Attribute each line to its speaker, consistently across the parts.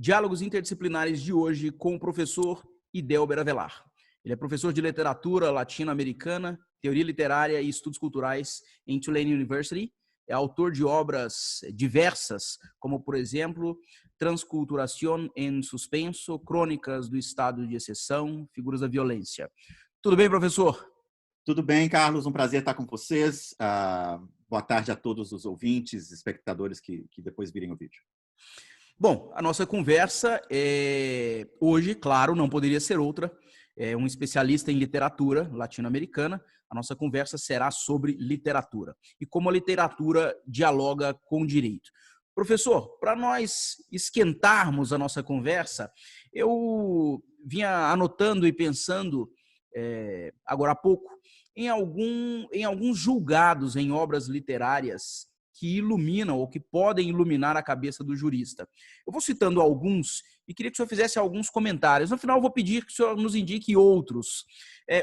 Speaker 1: Diálogos interdisciplinares de hoje com o professor Idelber Avelar. Ele é professor de literatura latino-americana, teoria literária e estudos culturais em Tulane University. É autor de obras diversas, como, por exemplo, Transculturación en Suspenso, Crônicas do Estado de Exceção, Figuras da Violência. Tudo bem, professor?
Speaker 2: Tudo bem, Carlos. Um prazer estar com vocês. Boa tarde a todos os ouvintes, espectadores que depois virem o vídeo.
Speaker 1: Bom, a nossa conversa hoje, claro, não poderia ser outra. É um especialista em literatura latino-americana. A nossa conversa será sobre literatura e como a literatura dialoga com o direito. Professor, para nós esquentarmos a nossa conversa, eu vinha anotando e pensando agora há pouco em alguns julgados em obras literárias que iluminam ou que podem iluminar a cabeça do jurista. Eu vou citando alguns e queria que o senhor fizesse alguns comentários. No final, eu vou pedir que o senhor nos indique outros.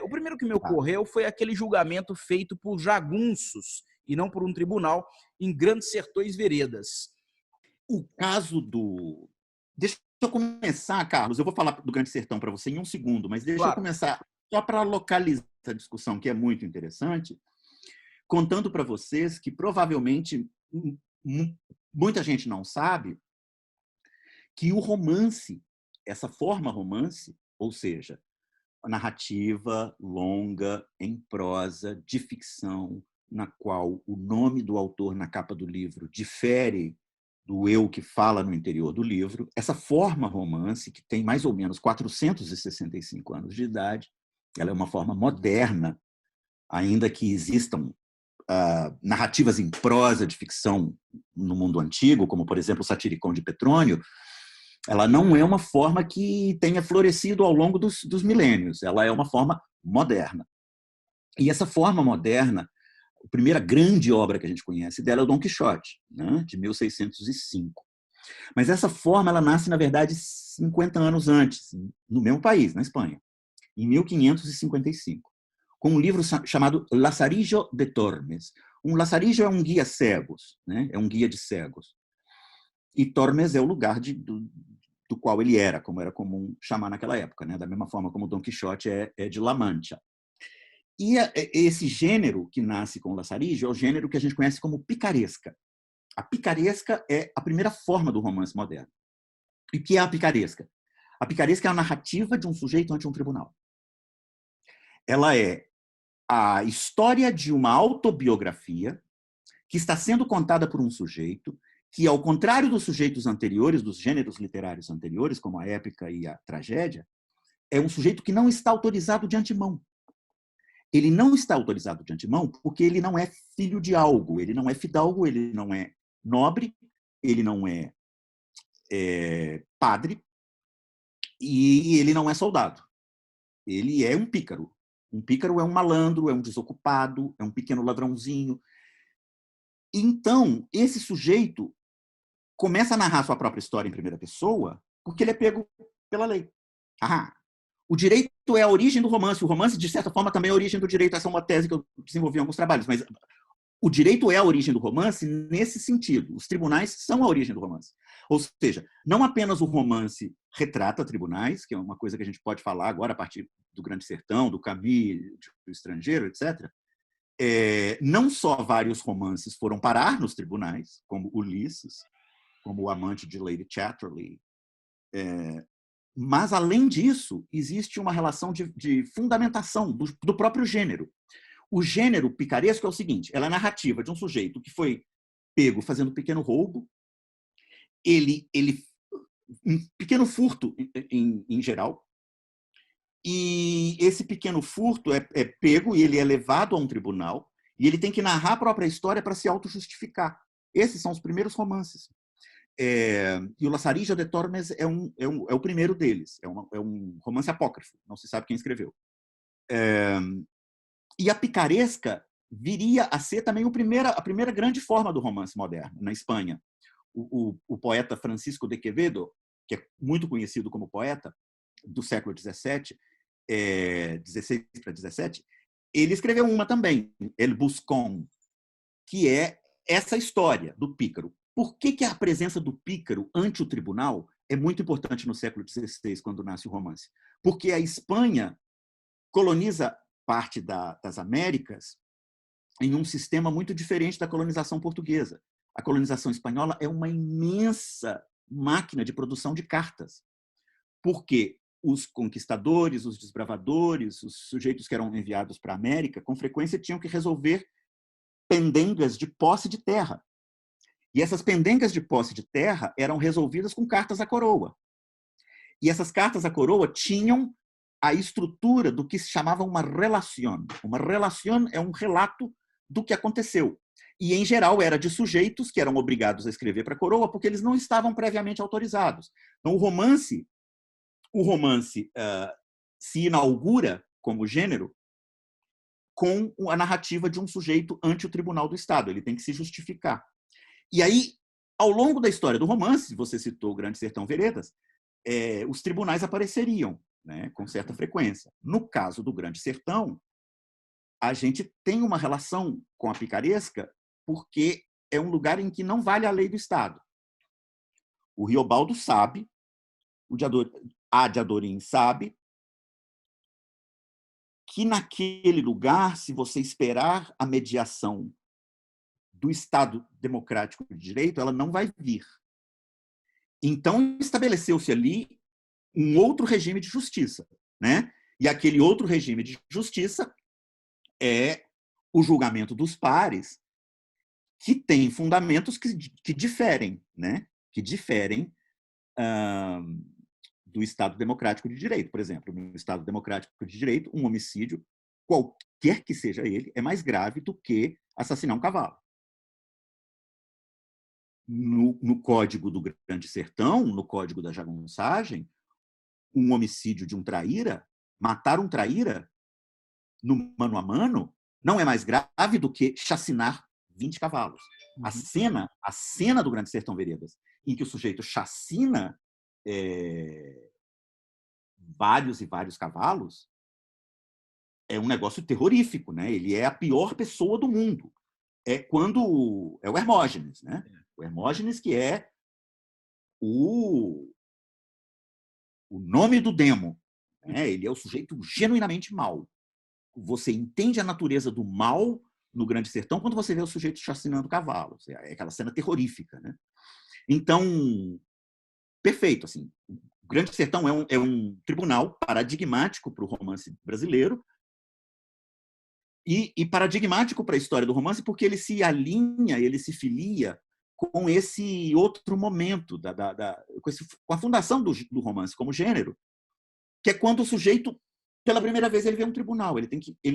Speaker 1: O primeiro que me ocorreu foi aquele julgamento feito por jagunços e não por um tribunal em Grandes Sertões Veredas.
Speaker 2: O caso do... Deixa eu começar, Carlos. Eu vou falar do Grande Sertão para você em um segundo, mas deixa eu começar só para localizar essa discussão, que é muito interessante, contando para vocês que provavelmente muita gente não sabe que o romance, essa forma romance, ou seja, a narrativa longa, em prosa, de ficção, na qual o nome do autor na capa do livro difere do eu que fala no interior do livro, essa forma romance, que tem mais ou menos 465 anos de idade, ela é uma forma moderna, ainda que existam narrativas em prosa de ficção no mundo antigo, como, por exemplo, o Satiricon de Petrônio. Ela não é uma forma que tenha florescido ao longo dos milênios, ela é uma forma moderna. E essa forma moderna, a primeira grande obra que a gente conhece dela é o Dom Quixote, né, de 1605. Mas essa forma ela nasce, na verdade, 50 anos antes, no mesmo país, na Espanha, em 1555. Com um livro chamado Lazarillo de Tormes. Um Lazarillo é um guia cegos, né? É um guia de cegos. E Tormes é o lugar do qual ele era, como era comum chamar naquela época, né? Da mesma forma como Dom Quixote é de La Mancha. E esse gênero que nasce com o Lazarillo é o gênero que a gente conhece como picaresca. A picaresca é a primeira forma do romance moderno. E o que é a picaresca? A picaresca é a narrativa de um sujeito ante um tribunal. Ela é a história de uma autobiografia que está sendo contada por um sujeito que, ao contrário dos sujeitos anteriores, dos gêneros literários anteriores, como a épica e a tragédia, é um sujeito que não está autorizado de antemão. Ele não está autorizado de antemão porque ele não é filho de algo, ele não é fidalgo, ele não é nobre, ele não é padre e ele não é soldado. Ele é um pícaro. Um pícaro é um malandro, é um desocupado, é um pequeno ladrãozinho. Então, esse sujeito começa a narrar sua própria história em primeira pessoa porque ele é pego pela lei. O direito é a origem do romance. O romance, de certa forma, também é a origem do direito. Essa é uma tese que eu desenvolvi em alguns trabalhos. Mas o direito é a origem do romance nesse sentido. Os tribunais são a origem do romance. Ou seja, não apenas o romance retrata tribunais, que é uma coisa que a gente pode falar agora a partir do Grande Sertão, do Camus, do Estrangeiro, etc. Não só vários romances foram parar nos tribunais, como Ulisses, como O Amante de Lady Chatterley, mas, além disso, existe uma relação de fundamentação do próprio gênero. O gênero picaresco é o seguinte: ela é a narrativa de um sujeito que foi pego fazendo um pequeno roubo, um pequeno furto em geral, e esse pequeno furto é pego e ele é levado a um tribunal e ele tem que narrar a própria história para se auto-justificar. Esses são os primeiros romances. E o Lazarillo de Tormes é o primeiro deles. É um romance apócrifo, não se sabe quem escreveu. E a picaresca viria a ser também a primeira grande forma do romance moderno, na Espanha. O poeta Francisco de Quevedo, que é muito conhecido como poeta do século XVII, 16 para 17, ele escreveu uma também, El Buscón, que é essa história do pícaro. Por que a presença do pícaro ante o tribunal é muito importante no século XVI, quando nasce o romance, porque a Espanha coloniza parte das Américas em um sistema muito diferente da colonização portuguesa. A colonização espanhola é uma imensa máquina de produção de cartas, porque os conquistadores, os desbravadores, os sujeitos que eram enviados para a América, com frequência tinham que resolver pendengas de posse de terra. E essas pendengas de posse de terra eram resolvidas com cartas à coroa. E essas cartas à coroa tinham a estrutura do que se chamava uma relación. Uma relación é um relato do que aconteceu. E, em geral, era de sujeitos que eram obrigados a escrever para a coroa porque eles não estavam previamente autorizados. Então, o romance se inaugura como gênero com a narrativa de um sujeito ante o Tribunal do Estado. Ele tem que se justificar. E aí, ao longo da história do romance, você citou o Grande Sertão Veredas, os tribunais apareceriam, né, com certa frequência. No caso do Grande Sertão, a gente tem uma relação com a picaresca porque é um lugar em que não vale a lei do Estado. O Riobaldo sabe, a de Adorim sabe, que naquele lugar, se você esperar a mediação do Estado democrático de direito, ela não vai vir. Então, estabeleceu-se ali um outro regime de justiça, né? E aquele outro regime de justiça é o julgamento dos pares, que tem fundamentos que diferem, né? Que diferem do Estado democrático de direito. Por exemplo, no Estado democrático de direito, um homicídio, qualquer que seja ele, é mais grave do que assassinar um cavalo. No Código do Grande Sertão, no Código da Jagunçagem, um homicídio de um traíra, matar um traíra no mano a mano, não é mais grave do que chacinar 20 cavalos. A cena do Grande Sertão Veredas, em que o sujeito chacina vários e vários cavalos, é um negócio terrorífico, né? Ele é a pior pessoa do mundo. É o Hermógenes, né? O Hermógenes, que é o nome do demo, né? Ele é o sujeito genuinamente mau. Você entende a natureza do mal no Grande Sertão quando você vê o sujeito chacinando cavalos. É aquela cena terrorífica, né? Então, perfeito. Assim, o Grande Sertão é um tribunal paradigmático para o romance brasileiro e paradigmático para a história do romance porque ele se alinha, ele se filia com esse outro momento, com a fundação do romance como gênero, que é quando o sujeito, pela primeira vez, ele vê um tribunal. Ele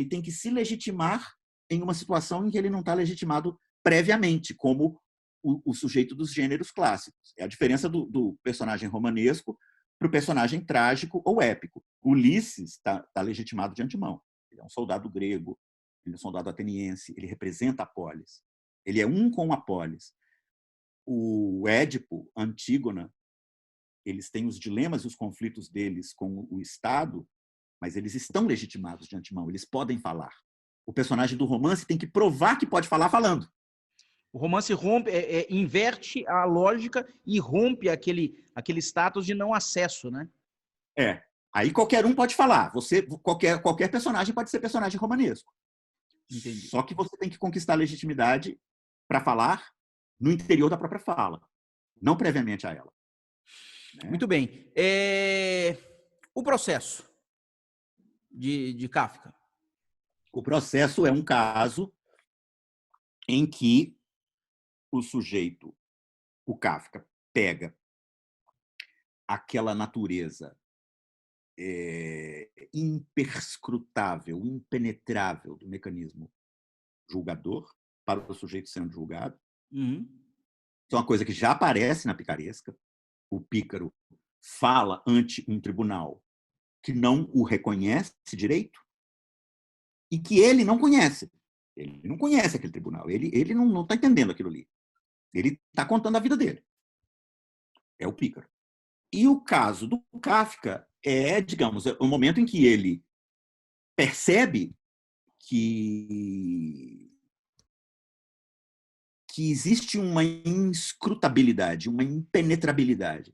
Speaker 2: tem que se legitimar em uma situação em que ele não está legitimado previamente, como o sujeito dos gêneros clássicos. É a diferença do personagem romanesco para o personagem trágico ou épico. Ulisses está legitimado de antemão. Ele é um soldado grego, ele é um soldado ateniense, ele representa a polis. Ele é um com a polis. O Édipo, Antígona, eles têm os dilemas e os conflitos deles com o Estado, mas eles estão legitimados de antemão, eles podem falar. O personagem do romance tem que provar que pode falar falando.
Speaker 1: O romance inverte a lógica e rompe aquele status de não acesso, né?
Speaker 2: Aí qualquer um pode falar. Qualquer personagem pode ser personagem romanesco.
Speaker 1: Entendi.
Speaker 2: Só que você tem que conquistar a legitimidade para falar no interior da própria fala, não previamente a ela. Né?
Speaker 1: Muito bem. O processo de Kafka.
Speaker 2: O processo é um caso em que o sujeito, o Kafka, pega aquela natureza imperscrutável, impenetrável do mecanismo julgador para o sujeito sendo julgado.
Speaker 1: Uhum.
Speaker 2: Isso é uma coisa que já aparece na picaresca. O pícaro fala ante um tribunal que não o reconhece direito e que ele não conhece. Ele não conhece aquele tribunal. Ele não está entendendo aquilo ali. Ele está contando a vida dele. É o pícaro. E o caso do Kafka digamos, o momento em que ele percebe que existe uma inscrutabilidade, uma impenetrabilidade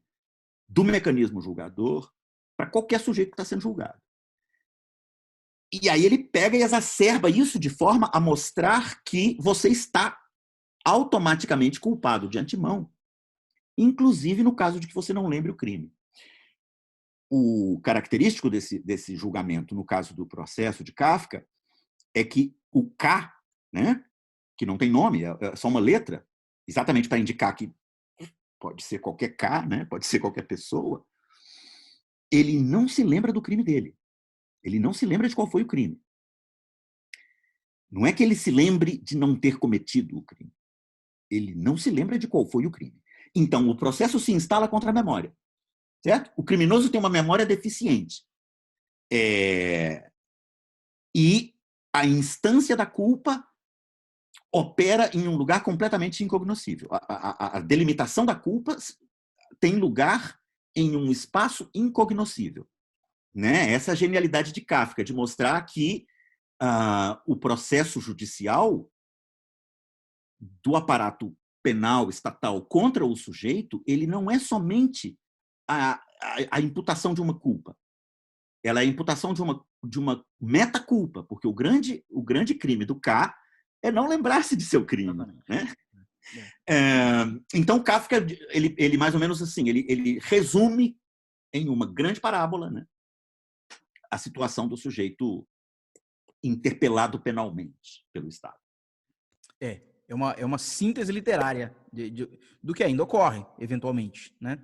Speaker 2: do mecanismo julgador para qualquer sujeito que está sendo julgado. E aí ele pega e exacerba isso de forma a mostrar que você está automaticamente culpado de antemão, inclusive no caso de que você não lembre o crime. O característico desse julgamento, no caso do processo de Kafka, é que o K, né, que não tem nome, é só uma letra, exatamente para indicar que pode ser qualquer K, né, pode ser qualquer pessoa, ele não se lembra do crime dele. Ele não se lembra de qual foi o crime. Não é que ele se lembre de não ter cometido o crime. Ele não se lembra de qual foi o crime. Então, o processo se instala contra a memória. Certo? O criminoso tem uma memória deficiente. E a instância da culpa opera em um lugar completamente incognoscível. A delimitação da culpa tem lugar em um espaço incognoscível. Né? Essa é a genialidade de Kafka, de mostrar que o processo judicial do aparato penal estatal contra o sujeito, ele não é somente a imputação de uma culpa. Ela é a imputação de uma metaculpa, porque o grande crime do K é não lembrar-se de seu crime. Né? Então, Kafka, ele mais ou menos assim, ele resume em uma grande parábola, né, a situação do sujeito interpelado penalmente pelo Estado.
Speaker 1: É uma síntese literária do que ainda ocorre, eventualmente. Né?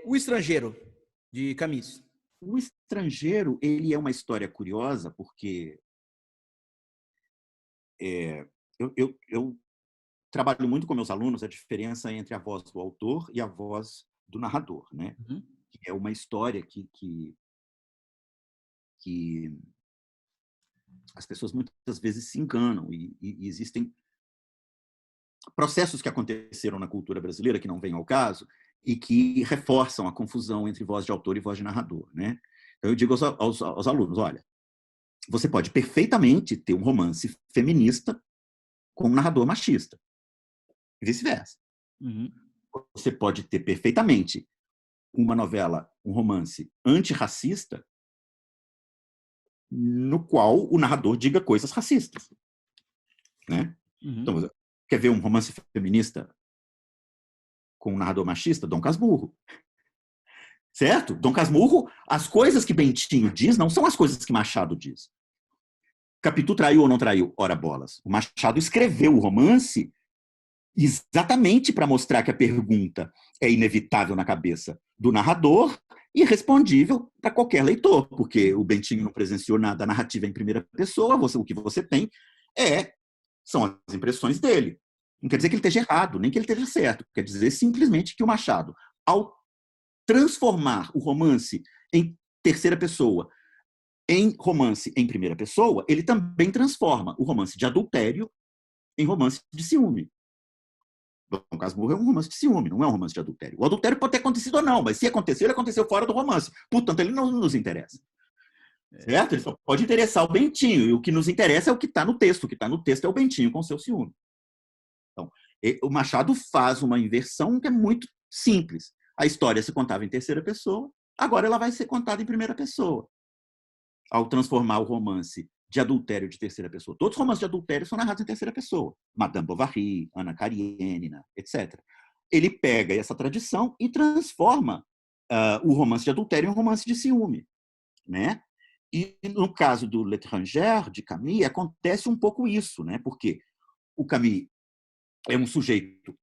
Speaker 1: O Estrangeiro, de Camus.
Speaker 2: O Estrangeiro, ele é uma história curiosa, porque eu trabalho muito com meus alunos a diferença entre a voz do autor e a voz do narrador. Né?
Speaker 1: Uhum.
Speaker 2: É uma história que as pessoas muitas vezes se enganam e existem processos que aconteceram na cultura brasileira, que não vêm ao caso, e que reforçam a confusão entre voz de autor e voz de narrador. Né? Então, eu digo aos alunos, olha, você pode perfeitamente ter um romance feminista com um narrador machista, e vice-versa.
Speaker 1: Uhum.
Speaker 2: Você pode ter perfeitamente uma novela, um romance antirracista, no qual o narrador diga coisas racistas. Né?
Speaker 1: Uhum.
Speaker 2: Então, quer ver um romance feminista com um narrador machista? Dom Casmurro. Certo? Dom Casmurro, as coisas que Bentinho diz não são as coisas que Machado diz. Capitu traiu ou não traiu? Ora bolas. O Machado escreveu o romance exatamente para mostrar que a pergunta é inevitável na cabeça do narrador e respondível para qualquer leitor, porque o Bentinho não presenciou nada, a narrativa é em primeira pessoa, o que você tem são as impressões dele. Não quer dizer que ele esteja errado, nem que ele esteja certo. Quer dizer simplesmente que o Machado, ao transformar o romance em terceira pessoa em romance em primeira pessoa, ele também transforma o romance de adultério em romance de ciúme. Dom Casmurro é um romance de ciúme, não é um romance de adultério. O adultério pode ter acontecido ou não, mas se aconteceu, ele aconteceu fora do romance. Portanto, ele não nos interessa. Certo? Ele só pode interessar o Bentinho, e o que nos interessa é o que está no texto. O que está no texto é o Bentinho com seu ciúme. Então, o Machado faz uma inversão que é muito simples. A história se contava em terceira pessoa, agora ela vai ser contada em primeira pessoa. Ao transformar o romance de adultério de terceira pessoa. Todos os romances de adultério são narrados em terceira pessoa. Madame Bovary, Ana Karenina, etc. Ele pega essa tradição e transforma o romance de adultério em um romance de ciúme. Né? E no caso do L'Étranger, de Camus, acontece um pouco isso, né? Porque o Camus é um sujeito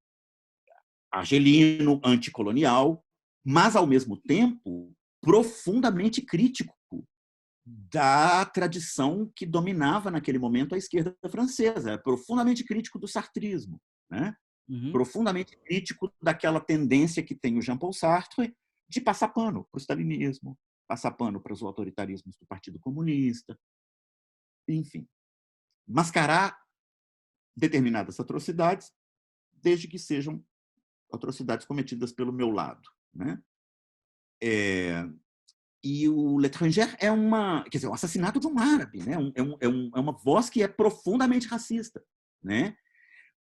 Speaker 2: argelino, anticolonial, mas, ao mesmo tempo, profundamente crítico da tradição que dominava naquele momento a esquerda francesa, é profundamente crítico do sartrismo, né?
Speaker 1: Uhum.
Speaker 2: Profundamente crítico daquela tendência que tem o Jean-Paul Sartre de passar pano para o stalinismo, passar pano para os autoritarismos do Partido Comunista, enfim, mascarar determinadas atrocidades, desde que sejam atrocidades cometidas pelo meu lado, né? E o L'Étranger é um assassinato de um árabe, né? É uma voz que é profundamente racista, né?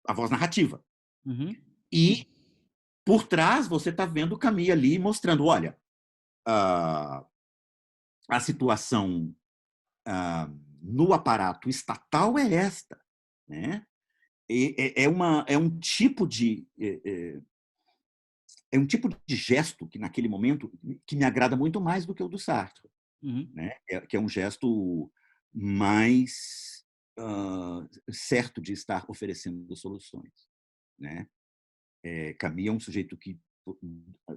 Speaker 2: A voz narrativa.
Speaker 1: Uhum.
Speaker 2: E por trás, você está vendo Camus ali mostrando, olha, a situação no aparato estatal é esta, né? É um tipo de gesto que naquele momento que me agrada muito mais do que o do Sartre, né? Que é um gesto mais certo de estar oferecendo soluções, né? Camus é um sujeito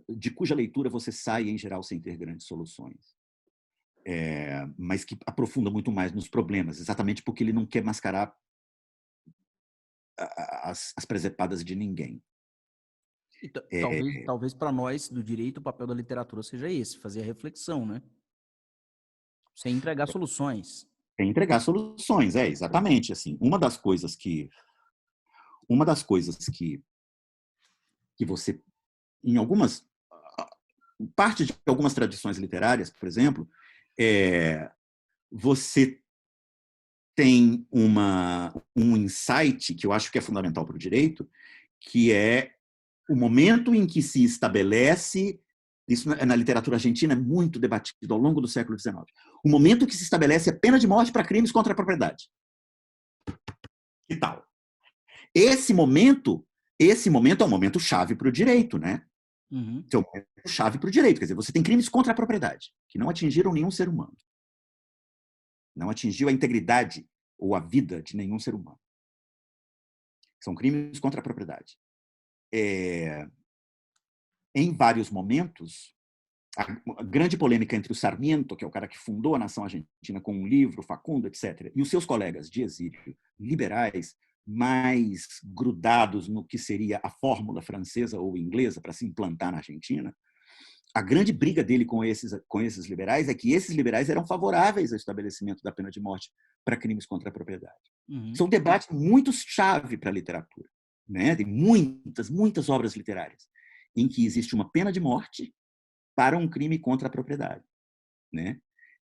Speaker 2: de cuja leitura você sai em geral sem ter grandes soluções, mas que aprofunda muito mais nos problemas, exatamente porque ele não quer mascarar as presepadas de ninguém.
Speaker 1: Talvez para nós do direito o papel da literatura seja esse, fazer a reflexão, né? Sem entregar soluções.
Speaker 2: É entregar soluções, exatamente assim. Uma das coisas que você, em algumas parte de algumas tradições literárias, por exemplo, você tem um insight que eu acho que é fundamental para o direito, que é o momento em que se estabelece, isso na literatura argentina é muito debatido ao longo do século XIX, o momento que se estabelece a pena de morte para crimes contra a propriedade. Que tal? Esse momento é um momento chave para o direito, né? É um momento chave para o direito. Quer dizer, você tem crimes contra a propriedade, que não atingiram nenhum ser humano. Não atingiu a integridade ou a vida de nenhum ser humano. São crimes contra a propriedade. Em vários momentos, a grande polêmica entre o Sarmiento, que é o cara que fundou a nação argentina com um livro, Facundo, etc., e os seus colegas de exílio liberais, mais grudados no que seria a fórmula francesa ou inglesa para se implantar na Argentina, a grande briga dele com esses liberais é que esses liberais eram favoráveis ao estabelecimento da pena de morte para crimes contra a propriedade. Isso é um debate muito chave para a literatura, né? Tem muitas obras literárias em que existe uma pena de morte para um crime contra a propriedade, né?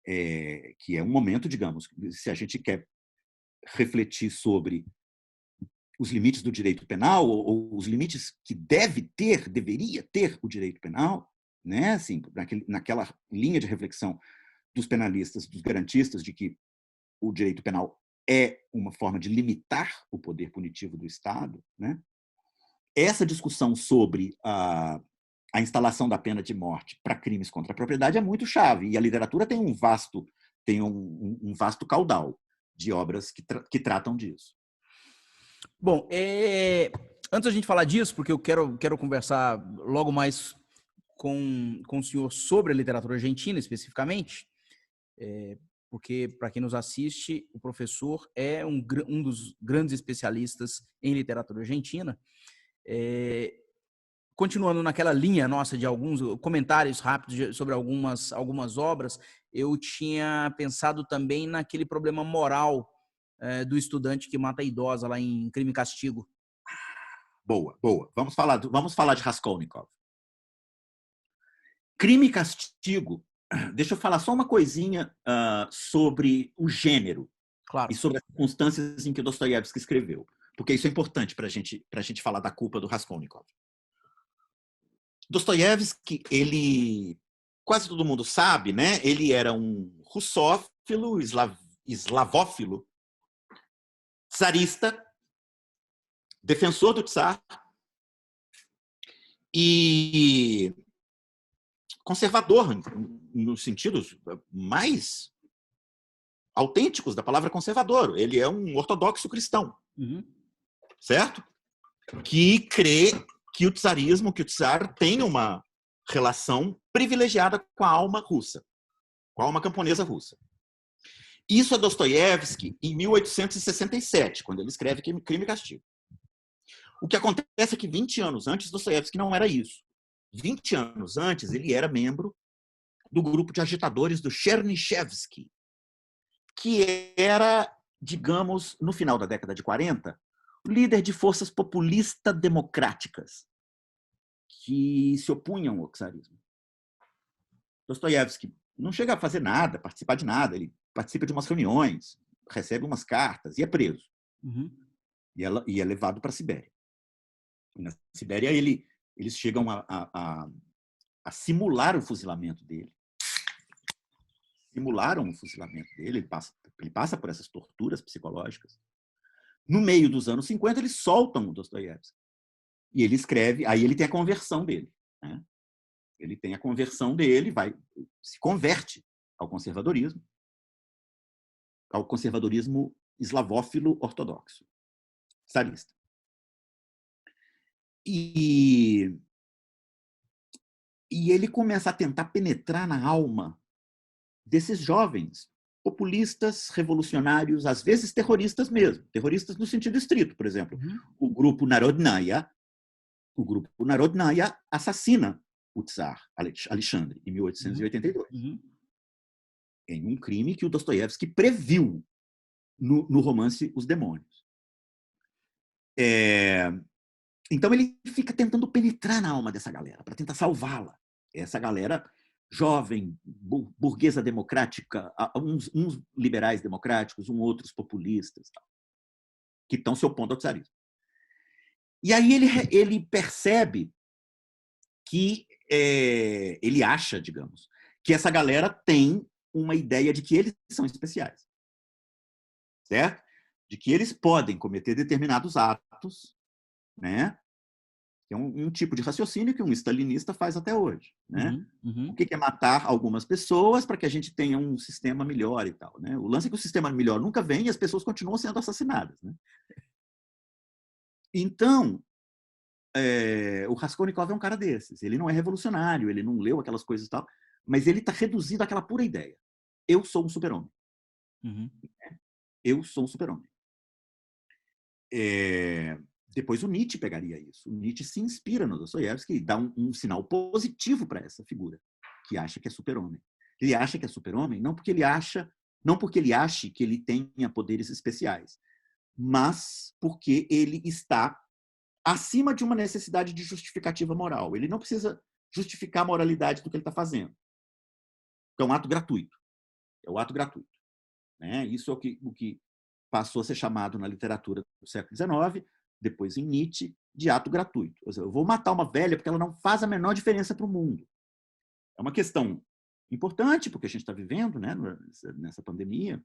Speaker 2: Que é um momento, digamos, se a gente quer refletir sobre os limites do direito penal ou os limites que deveria ter o direito penal, né? Assim, naquela linha de reflexão dos penalistas, dos garantistas, de que o direito penal é uma forma de limitar o poder punitivo do Estado, né? Essa discussão sobre a instalação da pena de morte para crimes contra a propriedade é muito chave, e a literatura tem um vasto caudal de obras que tratam disso.
Speaker 1: Bom, antes da gente falar disso, porque eu quero conversar logo mais com o senhor sobre a literatura argentina, especificamente, porque, para quem nos assiste, o professor é um dos grandes especialistas em literatura argentina. Continuando naquela linha nossa de alguns comentários rápidos sobre algumas obras, eu tinha pensado também naquele problema moral do estudante que mata a idosa lá em Crime e Castigo.
Speaker 2: Boa. Vamos falar de Raskolnikov. Crime e Castigo. Deixa eu falar só uma coisinha sobre o gênero.
Speaker 1: Claro.
Speaker 2: E sobre as circunstâncias em que Dostoiévski escreveu, porque isso é importante para a gente falar da culpa do Raskolnikov. Dostoiévski, quase todo mundo sabe, né? Ele era um russófilo, eslavófilo, czarista, defensor do czar e conservador, nos sentidos mais autênticos da palavra conservador. Ele é um ortodoxo cristão, certo? Que crê que o czarismo, que o czar tem uma relação privilegiada com a alma russa, com a alma camponesa russa. Isso é Dostoiévski em 1867, quando ele escreve Crime e Castigo. O que acontece é que 20 anos antes, Dostoiévski não era isso. 20 anos antes, ele era membro do grupo de agitadores do Chernyshevsky, que era, digamos, no final da década de 40, líder de forças populistas democráticas que se opunham ao czarismo. Dostoiévski não chega a fazer nada, participar de nada. Ele participa de umas reuniões, recebe umas cartas e é preso. E é levado para a Sibéria. E na Sibéria ele Eles chegam a simular o fuzilamento dele. Simularam o fuzilamento dele, ele passa por essas torturas psicológicas. No meio dos anos 50, eles soltam o Dostoiévski. E ele escreve, aí ele tem a conversão dele. Né? Ele tem a conversão dele, se converte ao conservadorismo eslavófilo ortodoxo, tsarista. E ele começa a tentar penetrar na alma desses jovens populistas, revolucionários, às vezes terroristas mesmo, terroristas no sentido estrito, por exemplo. O grupo Narodnaya assassina o tsar Alexandre em 1882. Em um crime que o Dostoiévski previu no romance Os Demônios. Então ele fica tentando penetrar na alma dessa galera, para tentar salvá-la. Essa galera jovem, burguesa democrática, uns liberais democráticos, outros populistas, que estão se opondo ao czarismo. E aí ele percebe que ele acha, digamos, que essa galera tem uma ideia de que eles são especiais, certo? De que eles podem cometer determinados atos, né? É um tipo de raciocínio que um stalinista faz até hoje, né? O que é matar algumas pessoas para que a gente tenha um sistema melhor e tal, né? O lance é que o sistema melhor nunca vem e as pessoas continuam sendo assassinadas, né? Então, o Raskolnikov é um cara desses. Ele não é revolucionário, ele não leu aquelas coisas e tal, mas ele está reduzido àquela pura ideia. Eu sou um super-homem. Eu sou um super-homem. Depois o Nietzsche pegaria isso. O Nietzsche se inspira no Dostoiévski e dá um sinal positivo para essa figura, que acha que é super-homem. Ele acha que é super-homem não porque ele ache que ele tenha poderes especiais, mas porque ele está acima de uma necessidade de justificativa moral. Ele não precisa justificar a moralidade do que ele está fazendo. É um ato gratuito. É o ato gratuito. Né? Isso é o que passou a ser chamado na literatura do século XIX, depois em Nietzsche, de ato gratuito. Ou seja, eu vou matar uma velha porque ela não faz a menor diferença para o mundo. É uma questão importante, porque a gente está vivendo, né, nessa pandemia,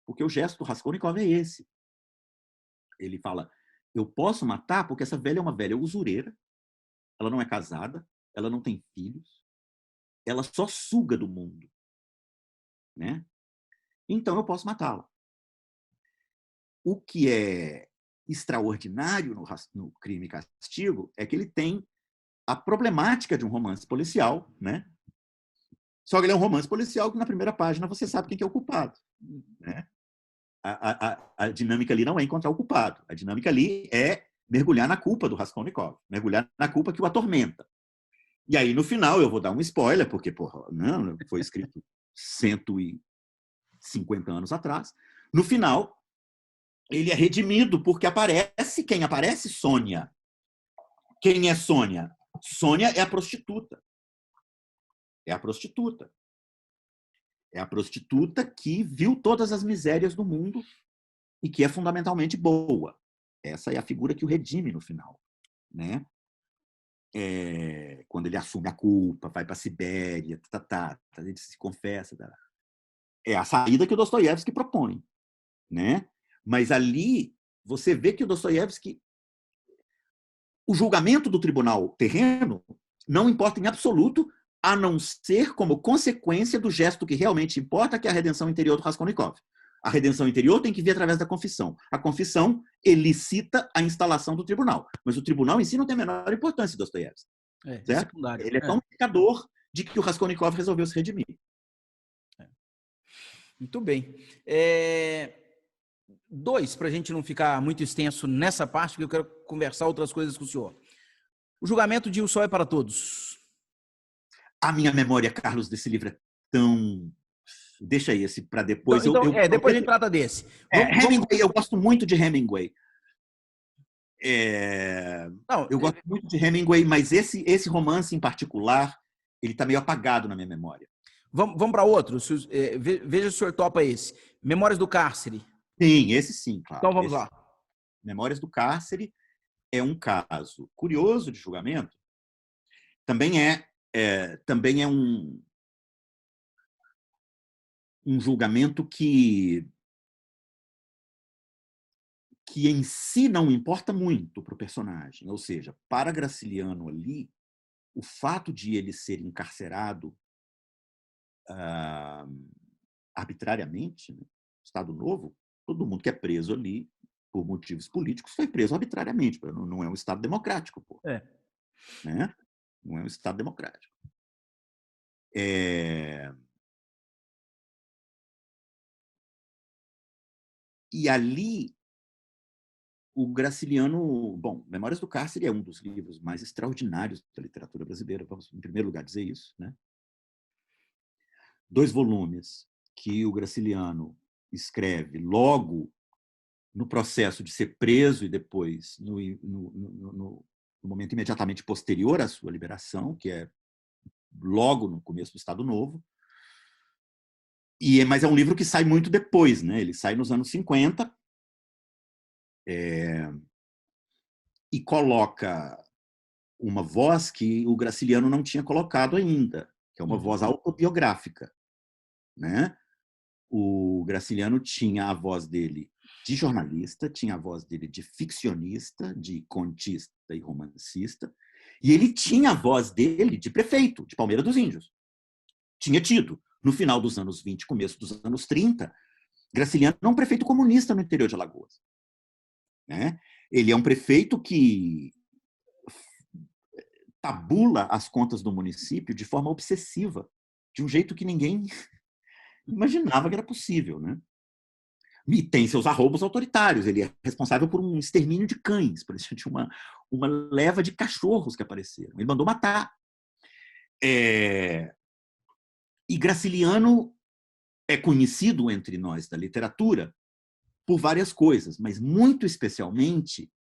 Speaker 2: porque o gesto do Raskolnikov é esse. Ele fala, eu posso matar porque essa velha é uma velha usureira, ela não é casada, ela não tem filhos, ela só suga do mundo. Né? Então eu posso matá-la. O que é extraordinário no Crime e Castigo é que ele tem a problemática de um romance policial, né? Só que ele é um romance policial que na primeira página você sabe quem que é o culpado. Né? A dinâmica ali não é encontrar o culpado. A dinâmica ali é mergulhar na culpa do Raskolnikov, mergulhar na culpa que o atormenta. E aí, no final, eu vou dar um spoiler, porque não, foi escrito 150 anos atrás. No final, ele é redimido porque aparece quem? Aparece Sônia. Quem é Sônia? Sônia é a prostituta. É a prostituta. É a prostituta que viu todas as misérias do mundo e que é fundamentalmente boa. Essa é a figura que o redime no final. Né? Quando ele assume a culpa, vai para a Sibéria, ele se confessa. É a saída que o Dostoiévski propõe. Né? Mas ali você vê que o Dostoiévski, o julgamento do tribunal terreno não importa em absoluto, a não ser como consequência do gesto que realmente importa, que é a redenção interior do Raskolnikov. A redenção interior tem que vir através da confissão. A confissão elicita a instalação do tribunal. Mas o tribunal em si não tem a menor importância, Dostoiévski. Ele é só um indicador de que o Raskolnikov resolveu se redimir.
Speaker 1: Muito bem. Dois, para a gente não ficar muito extenso nessa parte, porque eu quero conversar outras coisas com o senhor. O julgamento de O Sol é para Todos.
Speaker 2: A minha memória, Carlos, desse livro é tão... Deixa esse para depois.
Speaker 1: Depois a gente trata desse.
Speaker 2: Hemingway, eu gosto muito de Hemingway. Eu gosto muito de Hemingway, mas esse romance em particular, ele está meio apagado na minha memória.
Speaker 1: Vamos para outro. Veja se o senhor topa esse. Memórias do Cárcere.
Speaker 2: Sim, esse sim, claro.
Speaker 1: Então vamos lá.
Speaker 2: Memórias do Cárcere é um caso curioso de julgamento, também é um julgamento que em si não importa muito para o personagem. Ou seja, para Graciliano ali, o fato de ele ser encarcerado arbitrariamente, né? Estado Novo, todo mundo que é preso ali por motivos políticos foi preso arbitrariamente. Não é um Estado democrático, pô. Né? Não é um Estado democrático. E ali, o Graciliano... Bom, Memórias do Cárcere é um dos livros mais extraordinários da literatura brasileira, vamos, em primeiro lugar, dizer isso. Né? 2 volumes que o Graciliano escreve logo no processo de ser preso e depois no momento imediatamente posterior à sua liberação, que é logo no começo do Estado Novo. Mas é um livro que sai muito depois, né? Ele sai nos anos 50 e coloca uma voz que o Graciliano não tinha colocado ainda, que é uma voz autobiográfica. Né? O Graciliano tinha a voz dele de jornalista, tinha a voz dele de ficcionista, de contista e romancista, e ele tinha a voz dele de prefeito de Palmeira dos Índios. Tinha tido. No final dos anos 20, começo dos anos 30, Graciliano é um prefeito comunista no interior de Alagoas. Né? Ele é um prefeito que tabula as contas do município de forma obsessiva, de um jeito que ninguém imaginava que era possível. Né? E tem seus arroubos autoritários. Ele é responsável por um extermínio de cães, por exemplo, de uma leva de cachorros que apareceram. Ele mandou matar. E Graciliano é conhecido entre nós da literatura por várias coisas, mas muito especialmente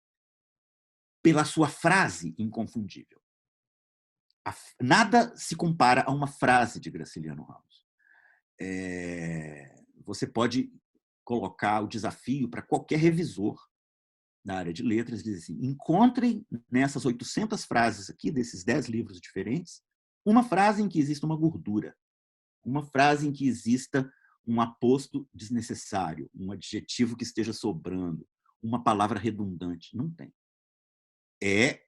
Speaker 2: pela sua frase inconfundível. Nada se compara a uma frase de Graciliano Ramos. Você pode colocar o desafio para qualquer revisor da área de letras, dizer assim, encontrem nessas 800 frases aqui, desses 10 livros diferentes, uma frase em que exista uma gordura, uma frase em que exista um aposto desnecessário, um adjetivo que esteja sobrando, uma palavra redundante. Não tem. É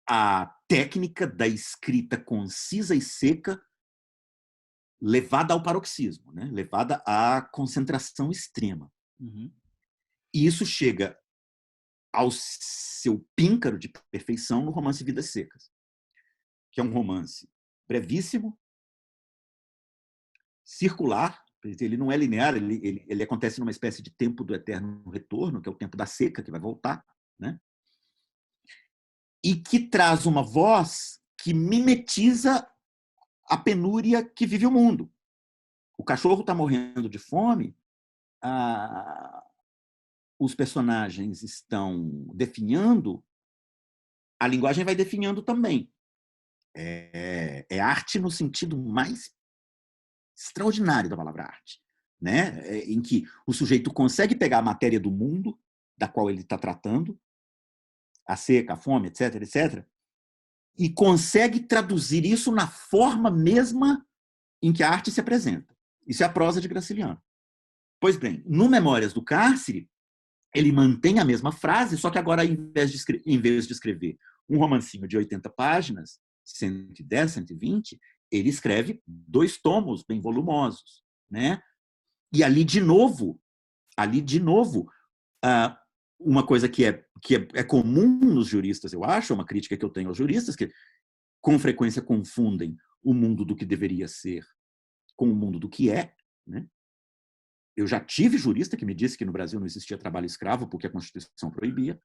Speaker 2: a técnica da escrita concisa e seca levada ao paroxismo, né? Levada à concentração extrema. E isso chega ao seu píncaro de perfeição no romance Vidas Secas, que é um romance brevíssimo, circular, ele não é linear, ele acontece numa espécie de tempo do eterno retorno, que é o tempo da seca, que vai voltar, né? E que traz uma voz que mimetiza a penúria que vive o mundo. O cachorro está morrendo de fome, os personagens estão definhando, a linguagem vai definhando também. É arte no sentido mais extraordinário da palavra arte, né? Em que o sujeito consegue pegar a matéria do mundo, da qual ele está tratando, a seca, a fome, etc., etc., e consegue traduzir isso na forma mesma em que a arte se apresenta. Isso é a prosa de Graciliano. Pois bem, no Memórias do Cárcere, ele mantém a mesma frase, só que agora, em vez de escrever um romancinho de 80 páginas, 110, 120, ele escreve 2 tomos bem volumosos. Né? E ali, de novo, uma coisa que é comum nos juristas, eu acho, uma crítica que eu tenho aos juristas, que com frequência confundem o mundo do que deveria ser com o mundo do que é. Né? Eu já tive jurista que me disse que no Brasil não existia trabalho escravo porque a Constituição proibia.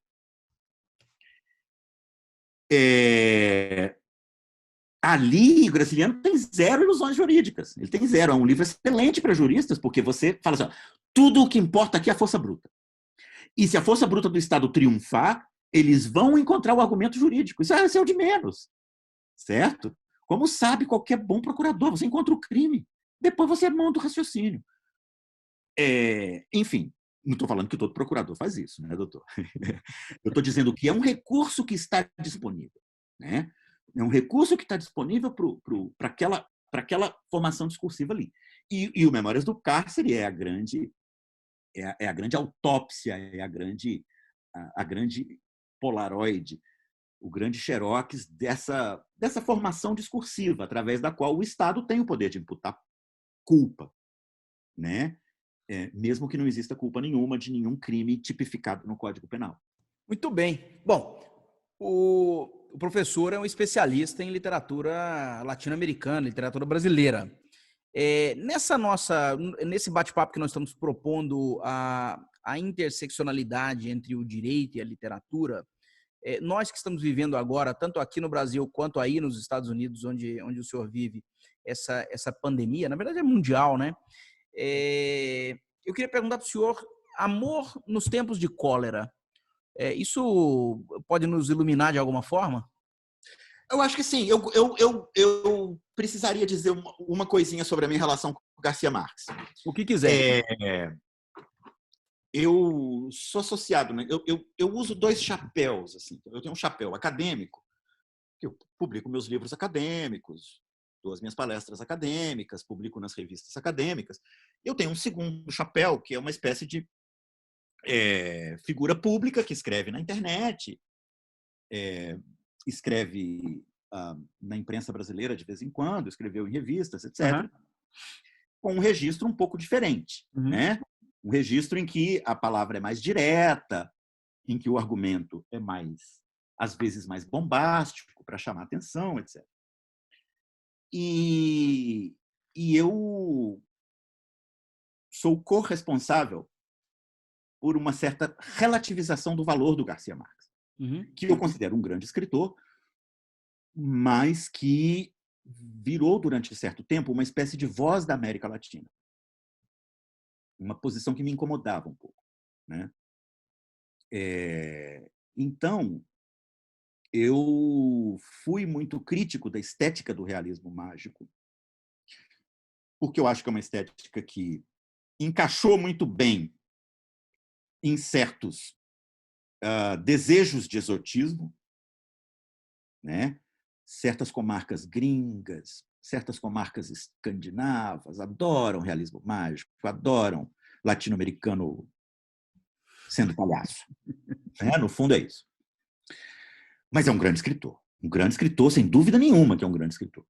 Speaker 2: Ali, o Graciliano tem 0 ilusões jurídicas. Ele tem 0. É um livro excelente para juristas, porque você fala assim, tudo o que importa aqui é a força bruta. E se a força bruta do Estado triunfar, eles vão encontrar o argumento jurídico. Isso é o de menos. Certo? Como sabe qualquer bom procurador, você encontra o crime. Depois você monta o raciocínio. Enfim, Não estou falando que todo procurador faz isso, né, doutor? Eu estou dizendo que é um recurso que está disponível, né? É um recurso que está disponível para aquela formação discursiva ali. E o Memórias do Cárcere é a grande autópsia, é a grande Polaroid, o grande xerox dessa formação discursiva, através da qual o Estado tem o poder de imputar culpa, né? Mesmo que não exista culpa nenhuma de nenhum crime tipificado no Código Penal.
Speaker 1: Muito bem. Bom, o professor é um especialista em literatura latino-americana, literatura brasileira. Nesse bate-papo que nós estamos propondo a interseccionalidade entre o direito e a literatura, nós que estamos vivendo agora, tanto aqui no Brasil quanto aí nos Estados Unidos, onde o senhor vive, essa pandemia, na verdade é mundial, né? Eu queria perguntar para o senhor, amor nos tempos de cólera, isso pode nos iluminar de alguma forma?
Speaker 2: Eu acho que sim. Eu precisaria dizer uma coisinha sobre a minha relação com o Garcia Marques.
Speaker 1: O que quiser.
Speaker 2: Eu sou associado, né? Eu uso 2 chapéus. Assim. Eu tenho um chapéu acadêmico, que eu publico meus livros acadêmicos, dou as minhas palestras acadêmicas, publico nas revistas acadêmicas. Eu tenho um segundo chapéu, que é uma espécie de figura pública que escreve na internet, escreve na imprensa brasileira de vez em quando, escreveu em revistas, etc., com um registro um pouco diferente, né? Um registro em que a palavra é mais direta, em que o argumento é às vezes mais bombástico para chamar atenção, etc. E eu sou corresponsável por uma certa relativização do valor do Garcia Marques, que eu considero um grande escritor, mas que virou, durante certo tempo, uma espécie de voz da América Latina. Uma posição que me incomodava um pouco, né? Então, eu fui muito crítico da estética do realismo mágico, porque eu acho que é uma estética que encaixou muito bem em certos desejos de exotismo, né? Certas comarcas gringas, certas comarcas escandinavas adoram realismo mágico, adoram latino-americano sendo palhaço. No fundo é isso. Mas é um grande escritor. Um grande escritor, sem dúvida nenhuma que é um grande escritor.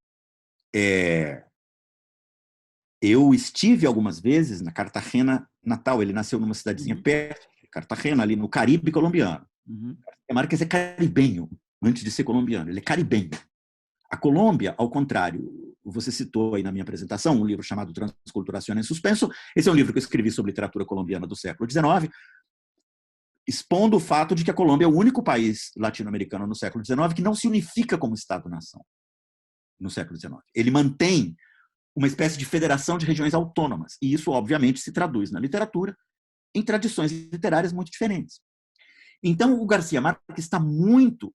Speaker 2: Eu estive algumas vezes na Cartagena, Natal. Ele nasceu numa cidadezinha perto de Cartagena, ali no Caribe colombiano. Marques é caribenho, antes de ser colombiano. Ele é caribenho. A Colômbia, ao contrário, você citou aí na minha apresentação um livro chamado Transculturación en Suspenso. Esse é um livro que eu escrevi sobre literatura colombiana do século XIX, expondo o fato de que a Colômbia é o único país latino-americano no século XIX que não se unifica como Estado-nação no século XIX. Ele mantém uma espécie de federação de regiões autônomas, e isso, obviamente, se traduz na literatura em tradições literárias muito diferentes. Então, o Garcia Marques está muito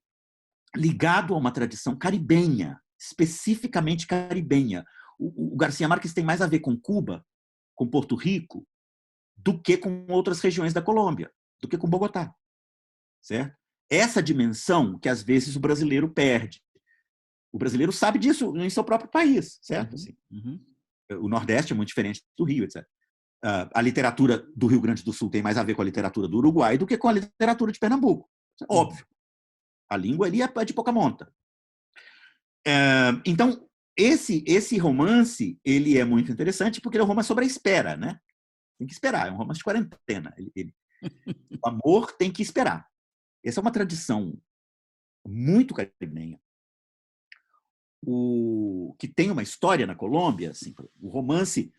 Speaker 2: ligado a uma tradição caribenha, especificamente caribenha. O Garcia Marques tem mais a ver com Cuba, com Porto Rico, do que com outras regiões da Colômbia, do que com Bogotá, certo? Essa dimensão que às vezes o brasileiro perde. O brasileiro sabe disso em seu próprio país, certo? Assim, o Nordeste é muito diferente do Rio, etc. A literatura do Rio Grande do Sul tem mais a ver com a literatura do Uruguai do que com a literatura de Pernambuco. Óbvio. A língua ali é de pouca monta. Então, esse romance ele é muito interessante porque ele é um romance sobre a espera, né? Tem que esperar, é um romance de quarentena. O amor tem que esperar. Essa é uma tradição muito caribenha, que tem uma história na Colômbia. Assim, o romance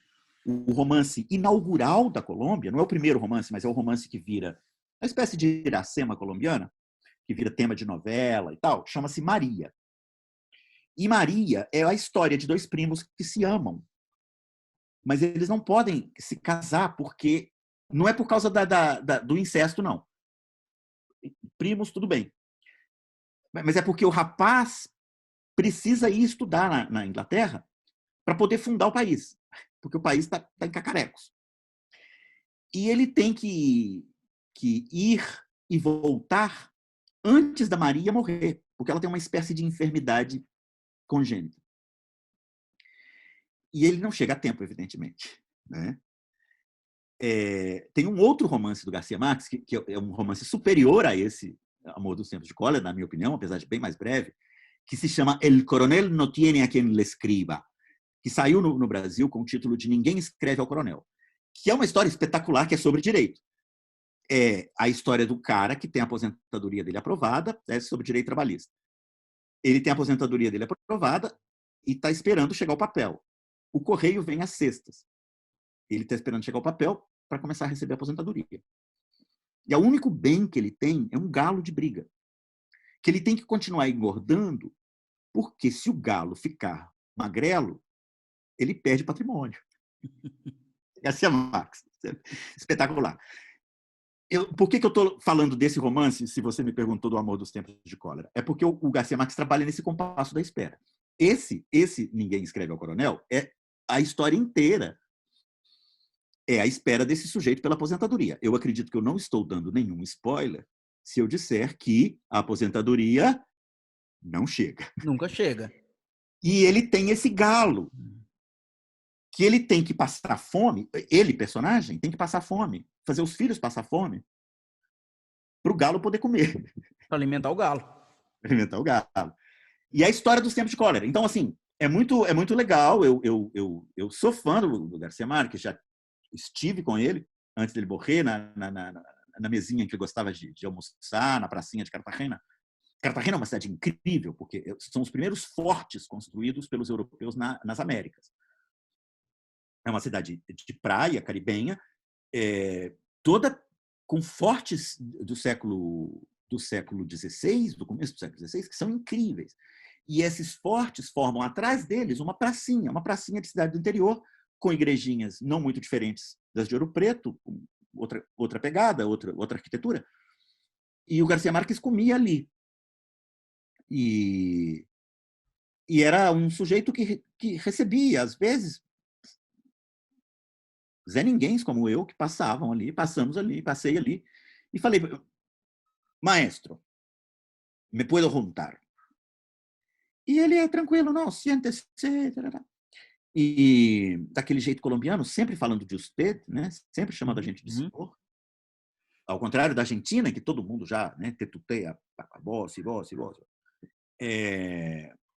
Speaker 2: inaugural da Colômbia, não é o primeiro romance, mas é o romance que vira uma espécie de Iracema colombiana, que vira tema de novela e tal, chama-se Maria. E Maria é a história de 2 primos que se amam, mas eles não podem se casar porque não é por causa do incesto, não. Primos, tudo bem. Mas é porque o rapaz precisa ir estudar na Inglaterra para poder fundar o país, porque o país está em cacarecos. E ele tem que ir e voltar antes da Maria morrer, porque ela tem uma espécie de enfermidade congênita. E ele não chega a tempo, evidentemente, né? Tem um outro romance do Garcia Marques, que é um romance superior a esse Amor dos Tempos de Cólera, na minha opinião, apesar de bem mais breve, que se chama El Coronel no tiene a quien le escriba, que saiu no Brasil com o título de Ninguém Escreve ao Coronel, que é uma história espetacular, que é sobre direito. É a história do cara que tem a aposentadoria dele aprovada, é sobre direito trabalhista. Ele tem a aposentadoria dele aprovada e está esperando chegar o papel. O correio vem às sextas. Ele está esperando chegar o papel para começar a receber a aposentadoria. E o único bem que ele tem é um galo de briga, que ele tem que continuar engordando, porque se o galo ficar magrelo, ele perde patrimônio. Garcia Marques. Espetacular. Por que eu estou falando desse romance, se você me perguntou do Amor dos Tempos de Cólera? É porque o Garcia Marques trabalha nesse compasso da espera. Esse Ninguém Escreve ao Coronel é a história inteira. É a espera desse sujeito pela aposentadoria. Eu acredito que eu não estou dando nenhum spoiler se eu disser que a aposentadoria não chega.
Speaker 1: Nunca chega.
Speaker 2: E ele tem esse galo, que ele tem que passar fome, ele, personagem, tem que passar fome, fazer os filhos passar fome, para o galo poder comer.
Speaker 1: Para alimentar o galo.
Speaker 2: Alimentar o galo. E a história dos Tempos de Cólera. Então, assim, é muito legal. Eu sou fã do Garcia Marques, já estive com ele, antes dele morrer, na mesinha em que ele gostava de almoçar, na pracinha de Cartagena. Cartagena é uma cidade incrível, porque são os primeiros fortes construídos pelos europeus nas Américas. É uma cidade de praia caribenha, toda com fortes do século XVI, do começo do século XVI, que são incríveis. E esses fortes formam atrás deles uma pracinha de cidade do interior, com igrejinhas não muito diferentes das de Ouro Preto, outra pegada, outra arquitetura. E o Garcia Marques comia ali. E era um sujeito que recebia, às vezes, Zé Ninguéms como eu, que passamos ali, passei ali, e falei, maestro, me puedo juntar? E ele é tranquilo, não, siéntese, e daquele jeito colombiano, sempre falando de usted, né? Sempre chamando a gente de senhor. Ao contrário da Argentina, que todo mundo já, né, tetuteia, vos.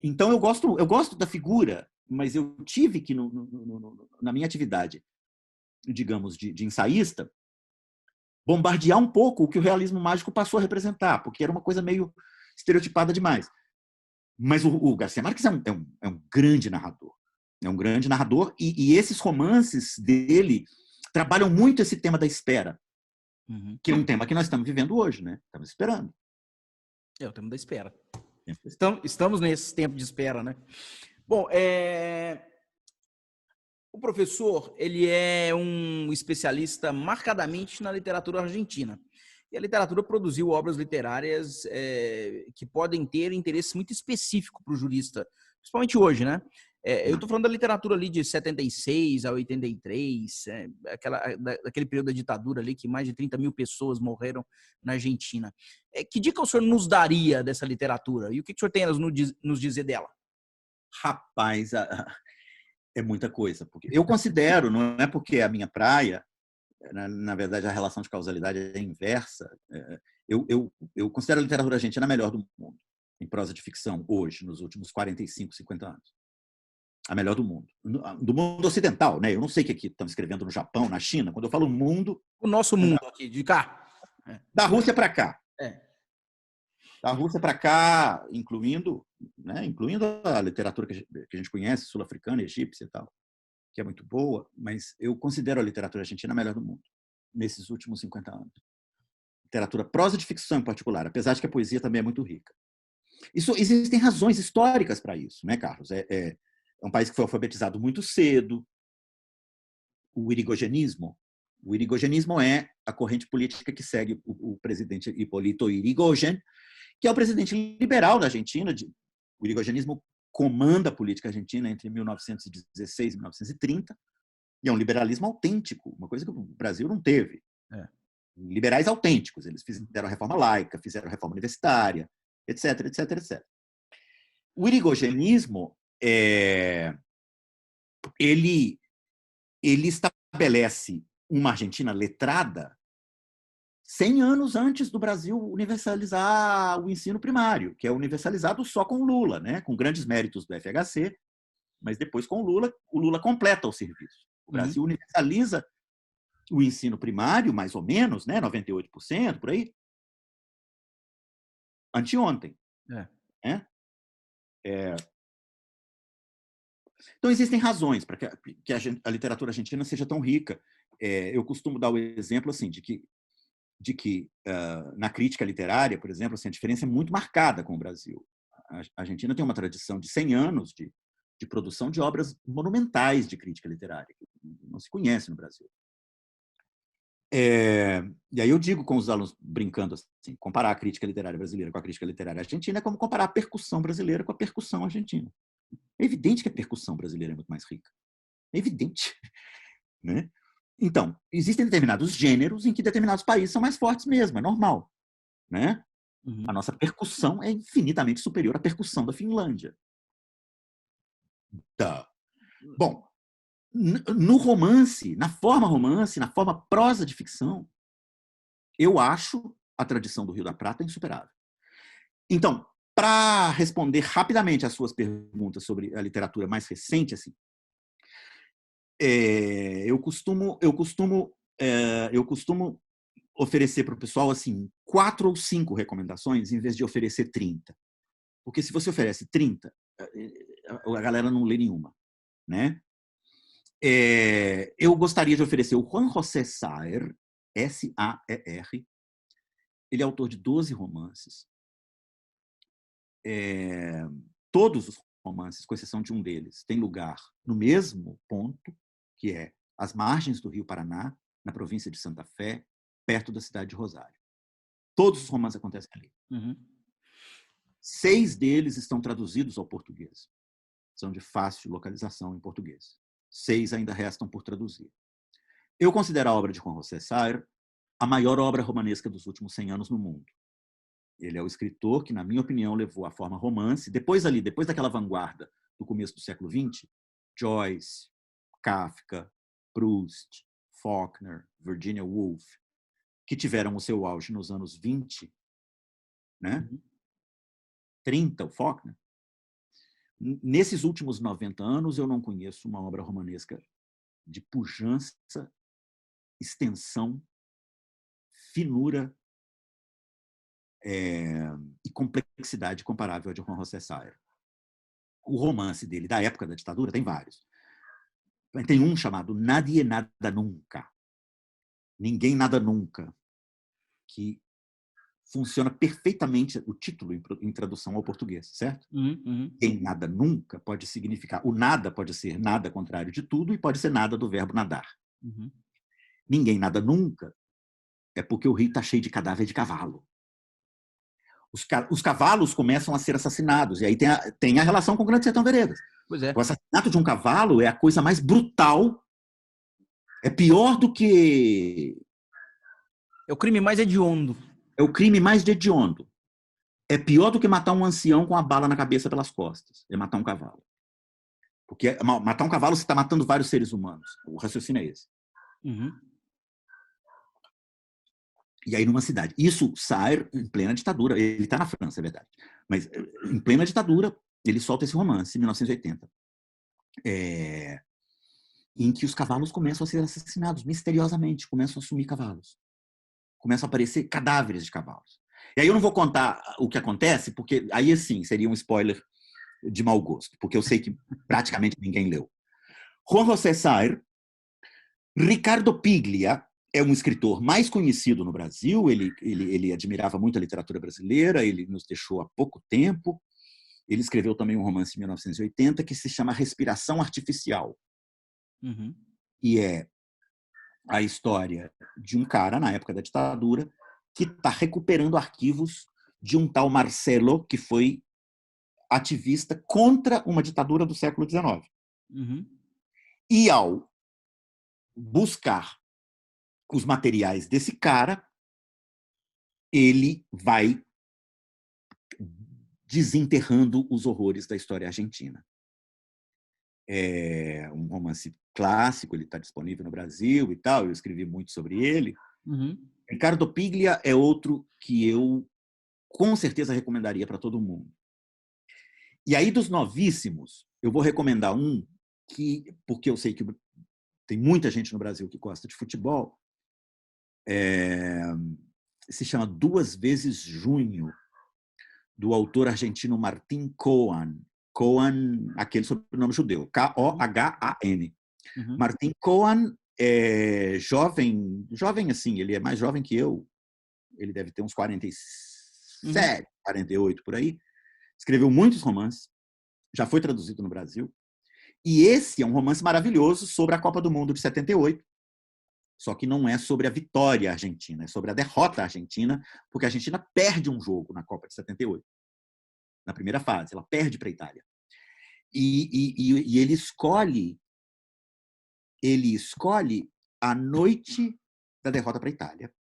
Speaker 2: Então eu gosto da figura, mas eu tive que, na minha atividade, digamos, de ensaísta, bombardear um pouco o que o realismo mágico passou a representar, porque era uma coisa meio estereotipada demais. Mas o Garcia Marques é um grande narrador. É um grande narrador, e esses romances dele trabalham muito esse tema da espera, que é um tema que nós estamos vivendo hoje, né? Estamos esperando.
Speaker 1: É o tema da espera. Estamos nesse tempo de espera, né? Bom, o professor, ele é um especialista marcadamente na literatura argentina. E a literatura produziu obras literárias que podem ter interesse muito específico para o jurista, principalmente hoje, né? Eu estou falando da literatura ali de 76 a 83, daquele período da ditadura ali, que mais de 30 mil pessoas morreram na Argentina. Que dica o senhor nos daria dessa literatura? E o que o senhor tem a nos dizer dela?
Speaker 2: Rapaz, é muita coisa. Porque eu considero, não é porque é a minha praia, na verdade a relação de causalidade é inversa, eu considero a literatura argentina a melhor do mundo, em prosa de ficção, hoje, nos últimos 45, 50 anos. A melhor do mundo. Do mundo ocidental, né? Eu não sei o que aqui estamos escrevendo no Japão, na China. Quando eu falo mundo...
Speaker 1: O nosso mundo aqui, de cá.
Speaker 2: Da Rússia para cá. Da Rússia para cá, incluindo a literatura que a gente conhece, sul-africana, egípcia e tal, que é muito boa, mas eu considero a literatura argentina a melhor do mundo, nesses últimos 50 anos. Literatura, prosa de ficção em particular, apesar de que a poesia também é muito rica. Existem razões históricas para isso, né, Carlos? É um país que foi alfabetizado muito cedo. O irigogenismo é a corrente política que segue o presidente Hipólito Yrigoyen, que é o presidente liberal da Argentina. O irigogenismo comanda a política argentina entre 1916 e 1930. E é um liberalismo autêntico, uma coisa que o Brasil não teve.
Speaker 1: É.
Speaker 2: Liberais autênticos. Eles fizeram a reforma laica, fizeram a reforma universitária, etc, etc, etc. O irigoyenismo, ele estabelece uma Argentina letrada 100 anos antes do Brasil universalizar o ensino primário, que é universalizado só com Lula, né? Com grandes méritos do FHC, mas depois com o Lula completa o serviço. O Brasil universaliza o ensino primário, mais ou menos, né? 98%, por aí, anteontem. Né? Então, existem razões para que a literatura argentina seja tão rica. Eu costumo dar o exemplo assim, de que na crítica literária, por exemplo, assim, a diferença é muito marcada com o Brasil. A Argentina tem uma tradição de 100 anos de produção de obras monumentais de crítica literária, que não se conhece no Brasil. E aí eu digo com os alunos, brincando assim, comparar a crítica literária brasileira com a crítica literária argentina é como comparar a percussão brasileira com a percussão argentina. É evidente que a percussão brasileira é muito mais rica. É evidente. Né? Então, existem determinados gêneros em que determinados países são mais fortes mesmo, é normal. Né? A nossa percussão é infinitamente superior à percussão da Finlândia. Tá. Bom, no romance, na forma prosa de ficção, eu acho a tradição do Rio da Prata insuperável. Então, para responder rapidamente às suas perguntas sobre a literatura mais recente, assim, eu costumo oferecer para o pessoal assim 4 ou 5 recomendações em vez de oferecer 30. Porque se você oferece 30, a galera não lê nenhuma. Né? Eu gostaria de oferecer o Juan José Saer, S-A-E-R. Ele é autor de 12 romances. Todos os romances, com exceção de um deles, têm lugar no mesmo ponto, que é as margens do Rio Paraná, na província de Santa Fé, perto da cidade de Rosário. Todos os romances acontecem ali. 6 deles estão traduzidos ao português. São de fácil localização em português. 6 ainda restam por traduzir. Eu considero a obra de Juan José Saer a maior obra romanesca dos últimos 100 anos no mundo. Ele é o escritor que, na minha opinião, levou a forma romance. Depois daquela vanguarda do começo do século XX, Joyce, Kafka, Proust, Faulkner, Virginia Woolf, que tiveram o seu auge nos anos 20, né? 30, o Faulkner. Nesses últimos 90 anos, eu não conheço uma obra romanesca de pujança, extensão, finura e complexidade comparável à de Juan José Saer. O romance dele, da época da ditadura, tem vários. Tem um chamado Nadie Nada Nunca. Ninguém Nada Nunca, que funciona perfeitamente o título em tradução ao português, certo? Ninguém Nada Nunca pode significar... O nada pode ser nada contrário de tudo e pode ser nada do verbo nadar. Ninguém Nada Nunca é porque o rio está cheio de cadáver de cavalo. Os cavalos começam a ser assassinados. E aí tem a relação com o Grande Sertão Veredas.
Speaker 1: Pois é.
Speaker 2: O assassinato de um cavalo é a coisa mais brutal. É pior do que...
Speaker 1: É o crime mais hediondo.
Speaker 2: É o crime mais hediondo. É pior do que matar um ancião com a bala na cabeça pelas costas. É matar um cavalo. Porque matar um cavalo, você está matando vários seres humanos. O raciocínio é esse. E aí, numa cidade. Isso sai em plena ditadura. Ele está na França, é verdade. Mas, em plena ditadura, ele solta esse romance, em 1980. Em que os cavalos começam a ser assassinados misteriosamente. Começam a sumir cavalos. Começam a aparecer cadáveres de cavalos. E aí eu não vou contar o que acontece, porque aí, assim, seria um spoiler de mau gosto, porque eu sei que praticamente ninguém leu. Juan José Saer, Ricardo Piglia, é um escritor mais conhecido no Brasil, ele admirava muito a literatura brasileira, ele nos deixou há pouco tempo. Ele escreveu também um romance em 1980 que se chama Respiração Artificial. E é a história de um cara, na época da ditadura, que está recuperando arquivos de um tal Marcelo, que foi ativista contra uma ditadura do século XIX. E ao buscar os materiais desse cara, ele vai desenterrando os horrores da história argentina. É um romance clássico, ele está disponível no Brasil e tal, eu escrevi muito sobre ele. Ricardo Piglia é outro que eu com certeza recomendaria para todo mundo. E aí, dos novíssimos, eu vou recomendar um que, porque eu sei que tem muita gente no Brasil que gosta de futebol, se chama Duas Vezes Junho, do autor argentino Martín Coan. Coan, aquele sobrenome judeu, K-O-H-A-N. Martín Coan é jovem assim, ele é mais jovem que eu, ele deve ter uns 47, 48 por aí. Escreveu muitos romances, já foi traduzido no Brasil. E esse é um romance maravilhoso sobre a Copa do Mundo de 78. Só que não é sobre a vitória argentina, é sobre a derrota argentina, porque a Argentina perde um jogo na Copa de 78. Na primeira fase, ela perde para a Itália. E ele escolhe a noite da derrota para a Itália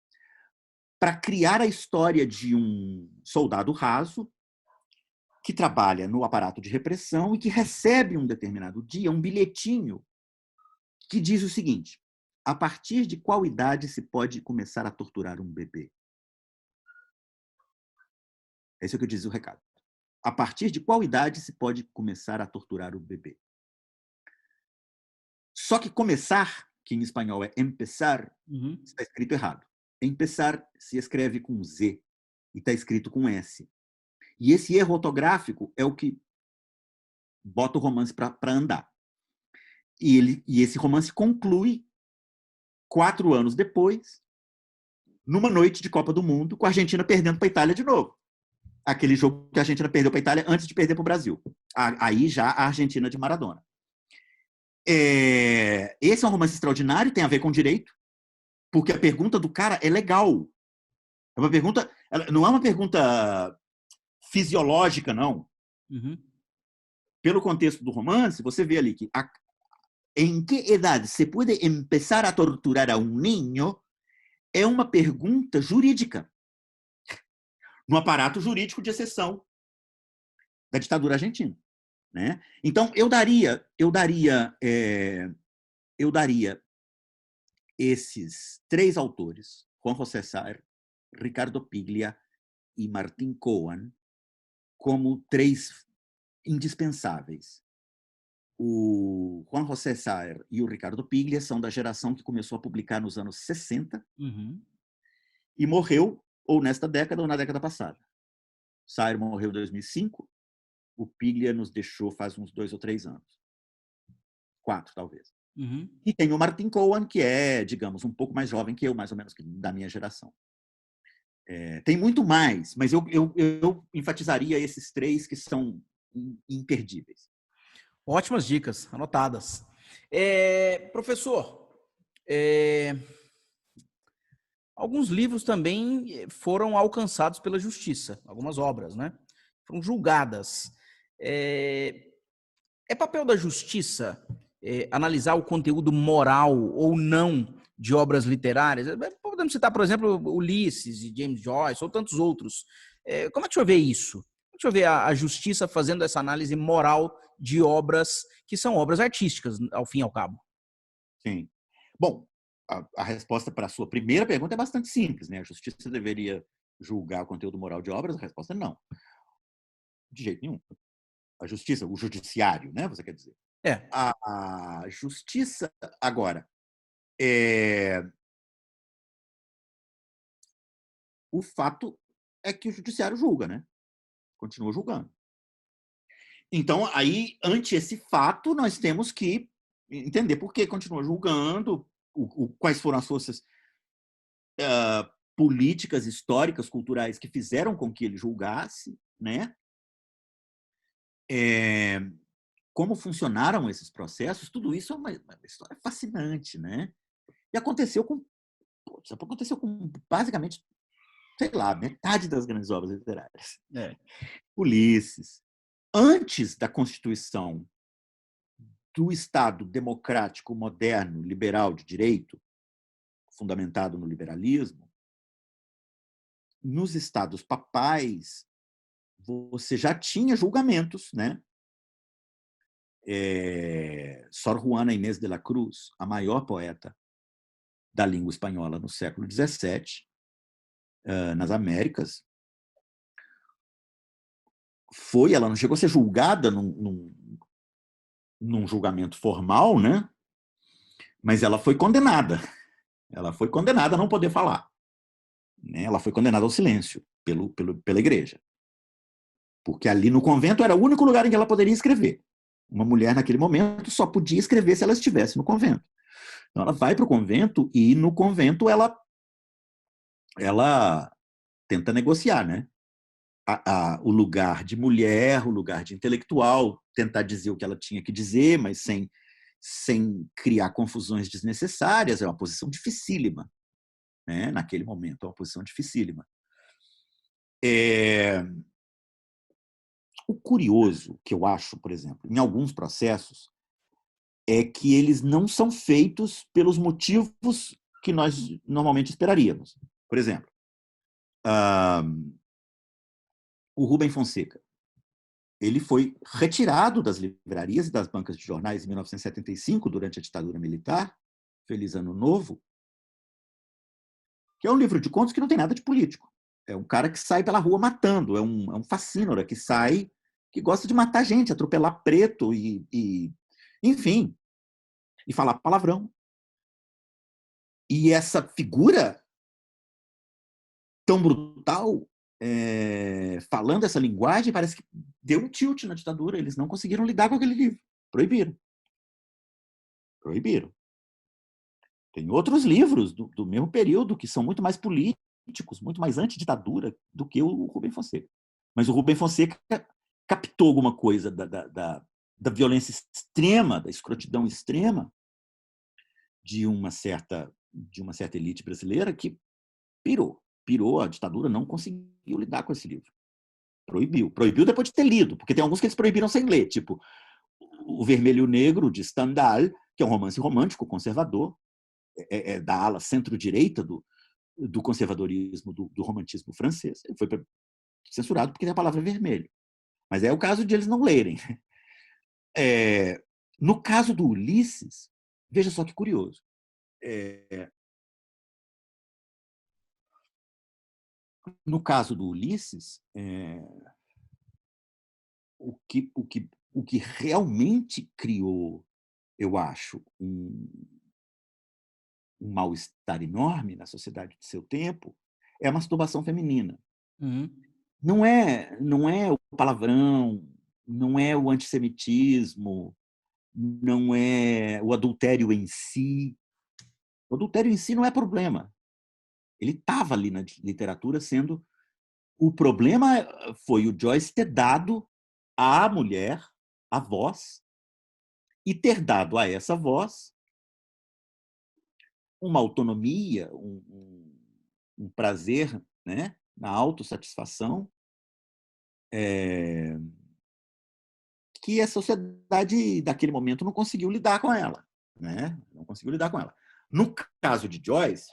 Speaker 2: para criar a história de um soldado raso que trabalha no aparato de repressão e que recebe um determinado dia um bilhetinho que diz o seguinte: a partir de qual idade se pode começar a torturar um bebê? Esse é o que diz o recado. A partir de qual idade se pode começar a torturar o bebê? Só que começar, que em espanhol é empezar, está escrito errado. Empezar se escreve com Z e está escrito com S. E esse erro ortográfico é o que bota o romance para andar. E esse romance conclui 4 anos depois, numa noite de Copa do Mundo, com a Argentina perdendo para a Itália de novo. Aquele jogo que a Argentina perdeu para a Itália antes de perder para o Brasil. Aí já a Argentina de Maradona. Esse é um romance extraordinário, tem a ver com direito, porque a pergunta do cara é legal. É uma pergunta, não é uma pergunta fisiológica, não. Pelo contexto do romance, você vê ali que em que idade se pode começar a torturar a um ninho é uma pergunta jurídica, no aparato jurídico de exceção da ditadura argentina, né? Então eu daria esses 3 autores, Juan José Sarre, Ricardo Piglia e Martín Coan, como 3 indispensáveis. O Juan José Sarre e o Ricardo Piglia são da geração que começou a publicar nos anos 60 e morreu ou nesta década ou na década passada. Sarre morreu em 2005, o Piglia nos deixou faz uns 2 ou 3 anos. 4, talvez. E tem o Martín Coan, que é, digamos, um pouco mais jovem que eu, mais ou menos da minha geração. Tem muito mais, mas eu enfatizaria esses 3 que são imperdíveis.
Speaker 1: Ótimas dicas, anotadas. Professor, alguns livros também foram alcançados pela justiça, algumas obras, né? Foram julgadas. É papel da justiça analisar o conteúdo moral ou não de obras literárias? Podemos citar, por exemplo, Ulisses e James Joyce ou tantos outros. Como é que o senhor vê isso? Como é que o senhor vê a justiça fazendo essa análise moral de obras que são obras artísticas, ao fim e ao cabo?
Speaker 2: Sim. Bom, a resposta para a sua primeira pergunta é bastante simples, né? A justiça deveria julgar o conteúdo moral de obras? A resposta é não. De jeito nenhum. A justiça, o judiciário, né? Você quer dizer? A justiça, agora, o fato é que o judiciário julga, né? Continua julgando. Então, aí, ante esse fato, nós temos que entender por que continua julgando, quais foram as forças políticas, históricas, culturais que fizeram com que ele julgasse, né? Como funcionaram esses processos, tudo isso é uma história fascinante, né? E aconteceu com basicamente, sei lá, metade das grandes obras literárias. Ulisses. Antes da Constituição do Estado democrático, moderno, liberal, de direito, fundamentado no liberalismo, nos estados papais, você já tinha julgamentos, né? Sor Juana Inés de la Cruz, a maior poeta da língua espanhola no século XVII, nas Américas, ela não chegou a ser julgada num julgamento formal, né? Mas ela foi condenada. Ela foi condenada a não poder falar. Né? Ela foi condenada ao silêncio pela igreja. Porque ali no convento era o único lugar em que ela poderia escrever. Uma mulher, naquele momento, só podia escrever se ela estivesse no convento. Então, ela vai para o convento e, no convento, ela tenta negociar, né? O lugar de mulher, o lugar de intelectual, tentar dizer o que ela tinha que dizer, mas sem criar confusões desnecessárias. É uma posição dificílima, né? Naquele momento, é uma posição dificílima. O curioso que eu acho, por exemplo, em alguns processos, é que eles não são feitos pelos motivos que nós normalmente esperaríamos. Por exemplo, o Rubem Fonseca. Ele foi retirado das livrarias e das bancas de jornais em 1975, durante a ditadura militar, Feliz Ano Novo, que é um livro de contos que não tem nada de político. É um cara que sai pela rua matando, é um facínora que sai, que gosta de matar gente, atropelar preto enfim, e falar palavrão. E essa figura tão brutal, falando essa linguagem, parece que deu um tilt na ditadura. Eles não conseguiram lidar com aquele livro. Proibiram. Tem outros livros do mesmo período que são muito mais políticos, muito mais antiditadura do que o Rubem Fonseca. Mas o Rubem Fonseca captou alguma coisa da violência extrema, da escrotidão extrema de uma certa elite brasileira que pirou. A ditadura não conseguiu lidar com esse livro. Proibiu depois de ter lido, porque tem alguns que eles proibiram sem ler, tipo O Vermelho e o Negro, de Stendhal, que é um romance romântico conservador, da ala centro-direita do conservadorismo, do romantismo francês. Ele foi censurado porque tem a palavra vermelho. Mas é o caso de eles não lerem. No caso do Ulisses, veja só que curioso. No caso do Ulisses, o que realmente criou, eu acho, um mal-estar enorme na sociedade de seu tempo é a masturbação feminina.
Speaker 1: Uhum.
Speaker 2: Não é o palavrão, não é o antissemitismo, não é o adultério em si. O adultério em si não é problema. Ele estava ali na literatura sendo... O problema foi o Joyce ter dado à mulher a voz e ter dado a essa voz uma autonomia, um prazer, né, na autossatisfação, que a sociedade daquele momento não conseguiu lidar com ela. Né? Não conseguiu lidar com ela. No caso de Joyce,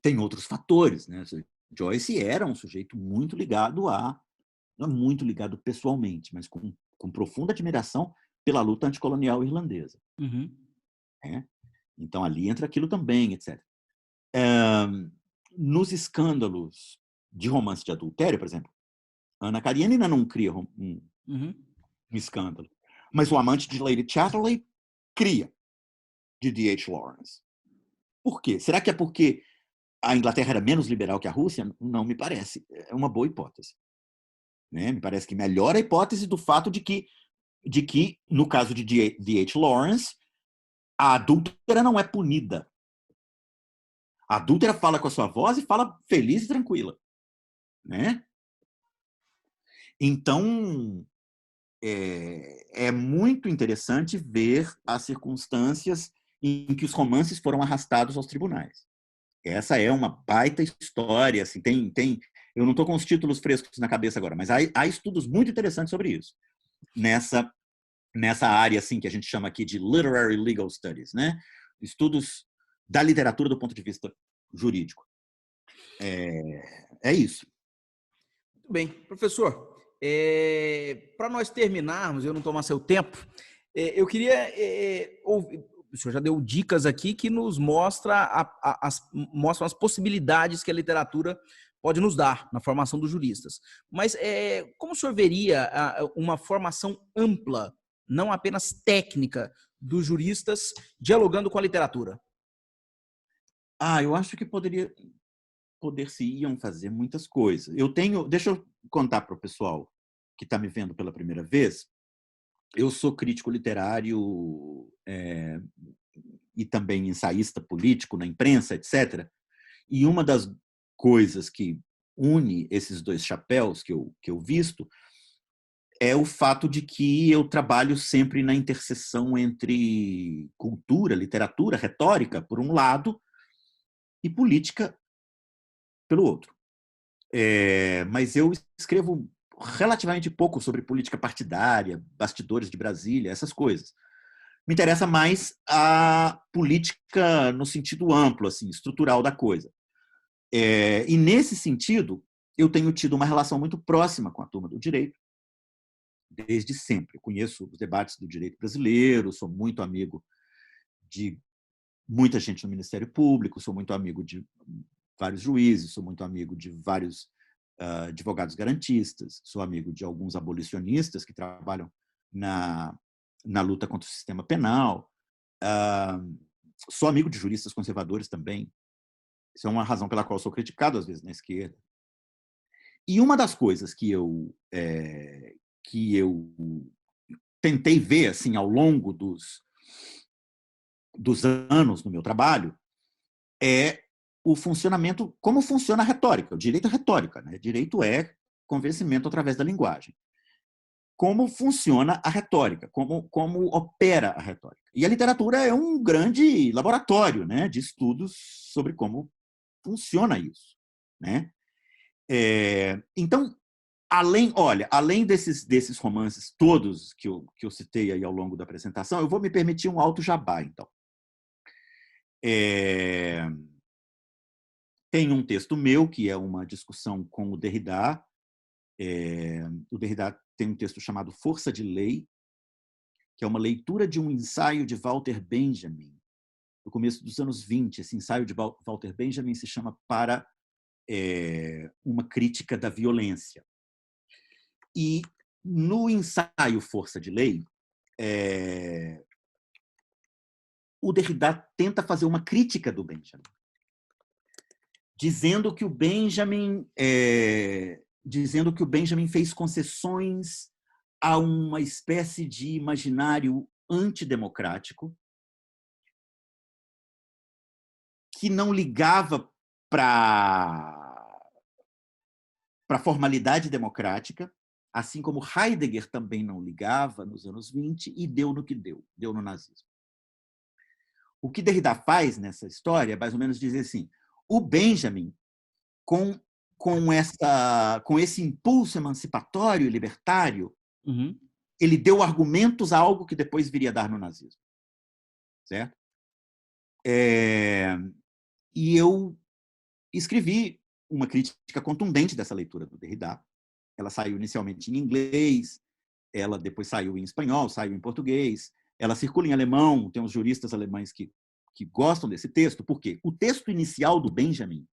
Speaker 2: tem outros fatores. Né? Joyce era um sujeito muito ligado não muito ligado pessoalmente, mas com profunda admiração pela luta anticolonial irlandesa.
Speaker 1: Uhum.
Speaker 2: Então, ali entra aquilo também, etc. Nos escândalos de romance de adultério, por exemplo, Ana Karenina não cria um escândalo, mas o amante de Lady Chatterley cria, de D.H. Lawrence. Por quê? Será que é porque a Inglaterra era menos liberal que a Rússia? Não me parece. É uma boa hipótese. Né? Me parece que melhora a hipótese do fato de que, no caso de D.H. Lawrence, a adúltera não é punida. A adúltera fala com a sua voz e fala feliz e tranquila. Né? Então, é muito interessante ver as circunstâncias em que os romances foram arrastados aos tribunais. Essa é uma baita história. Assim, eu não estou com os títulos frescos na cabeça agora, mas há estudos muito interessantes sobre isso. nessa área assim que a gente chama aqui de Literary Legal Studies, né? Estudos da literatura do ponto de vista jurídico. É isso.
Speaker 1: Muito bem. Professor, para nós terminarmos, eu não tomar seu tempo, eu queria ouvir. O senhor já deu dicas aqui que nos mostram as possibilidades que a literatura pode nos dar na formação dos juristas. Mas como o senhor veria uma formação ampla, não apenas técnica, dos juristas dialogando com a literatura?
Speaker 2: Eu acho que poder-se-iam fazer muitas coisas. Deixa eu contar para o pessoal que está me vendo pela primeira vez. Eu sou crítico literário e também ensaísta político na imprensa, etc. E uma das coisas que une esses dois chapéus que eu visto é o fato de que eu trabalho sempre na interseção entre cultura, literatura, retórica, por um lado, e política, pelo outro. Mas eu escrevo relativamente pouco sobre política partidária, bastidores de Brasília, essas coisas. Me interessa mais a política no sentido amplo, assim, estrutural da coisa. E, nesse sentido, eu tenho tido uma relação muito próxima com a turma do direito, desde sempre. Eu conheço os debates do direito brasileiro, sou muito amigo de muita gente no Ministério Público, sou muito amigo de vários juízes, sou muito amigo de vários advogados garantistas, sou amigo de alguns abolicionistas que trabalham na luta contra o sistema penal, sou amigo de juristas conservadores também. Isso é uma razão pela qual sou criticado, às vezes, na esquerda. E uma das coisas que eu tentei ver assim, ao longo dos anos no meu trabalho é o funcionamento, como funciona a retórica. O direito é retórica, né? Direito é convencimento através da linguagem. Como funciona a retórica, como opera a retórica. E a literatura é um grande laboratório, né, de estudos sobre como funciona isso, né? Então, além desses romances todos que eu citei aí ao longo da apresentação, eu vou me permitir um alto jabá, então. Tem um texto meu, que é uma discussão com o Derrida. O Derrida tem um texto chamado Força de Lei, que é uma leitura de um ensaio de Walter Benjamin, no começo dos anos 20. Esse ensaio de Walter Benjamin se chama Para uma Crítica da Violência. E no ensaio Força de Lei, o Derrida tenta fazer uma crítica do Benjamin, dizendo que o Benjamin fez concessões a uma espécie de imaginário antidemocrático que não ligava para a formalidade democrática, assim como Heidegger também não ligava nos anos 20, e deu no que deu no nazismo. O que Derrida faz nessa história é mais ou menos dizer assim: o Benjamin, com esse impulso emancipatório e libertário, ele deu argumentos a algo que depois viria a dar no nazismo. Certo? E eu escrevi uma crítica contundente dessa leitura do Derrida. Ela saiu inicialmente em inglês, ela depois saiu em espanhol, saiu em português, ela circula em alemão, tem uns juristas alemães que gostam desse texto, porque o texto inicial do Benjamin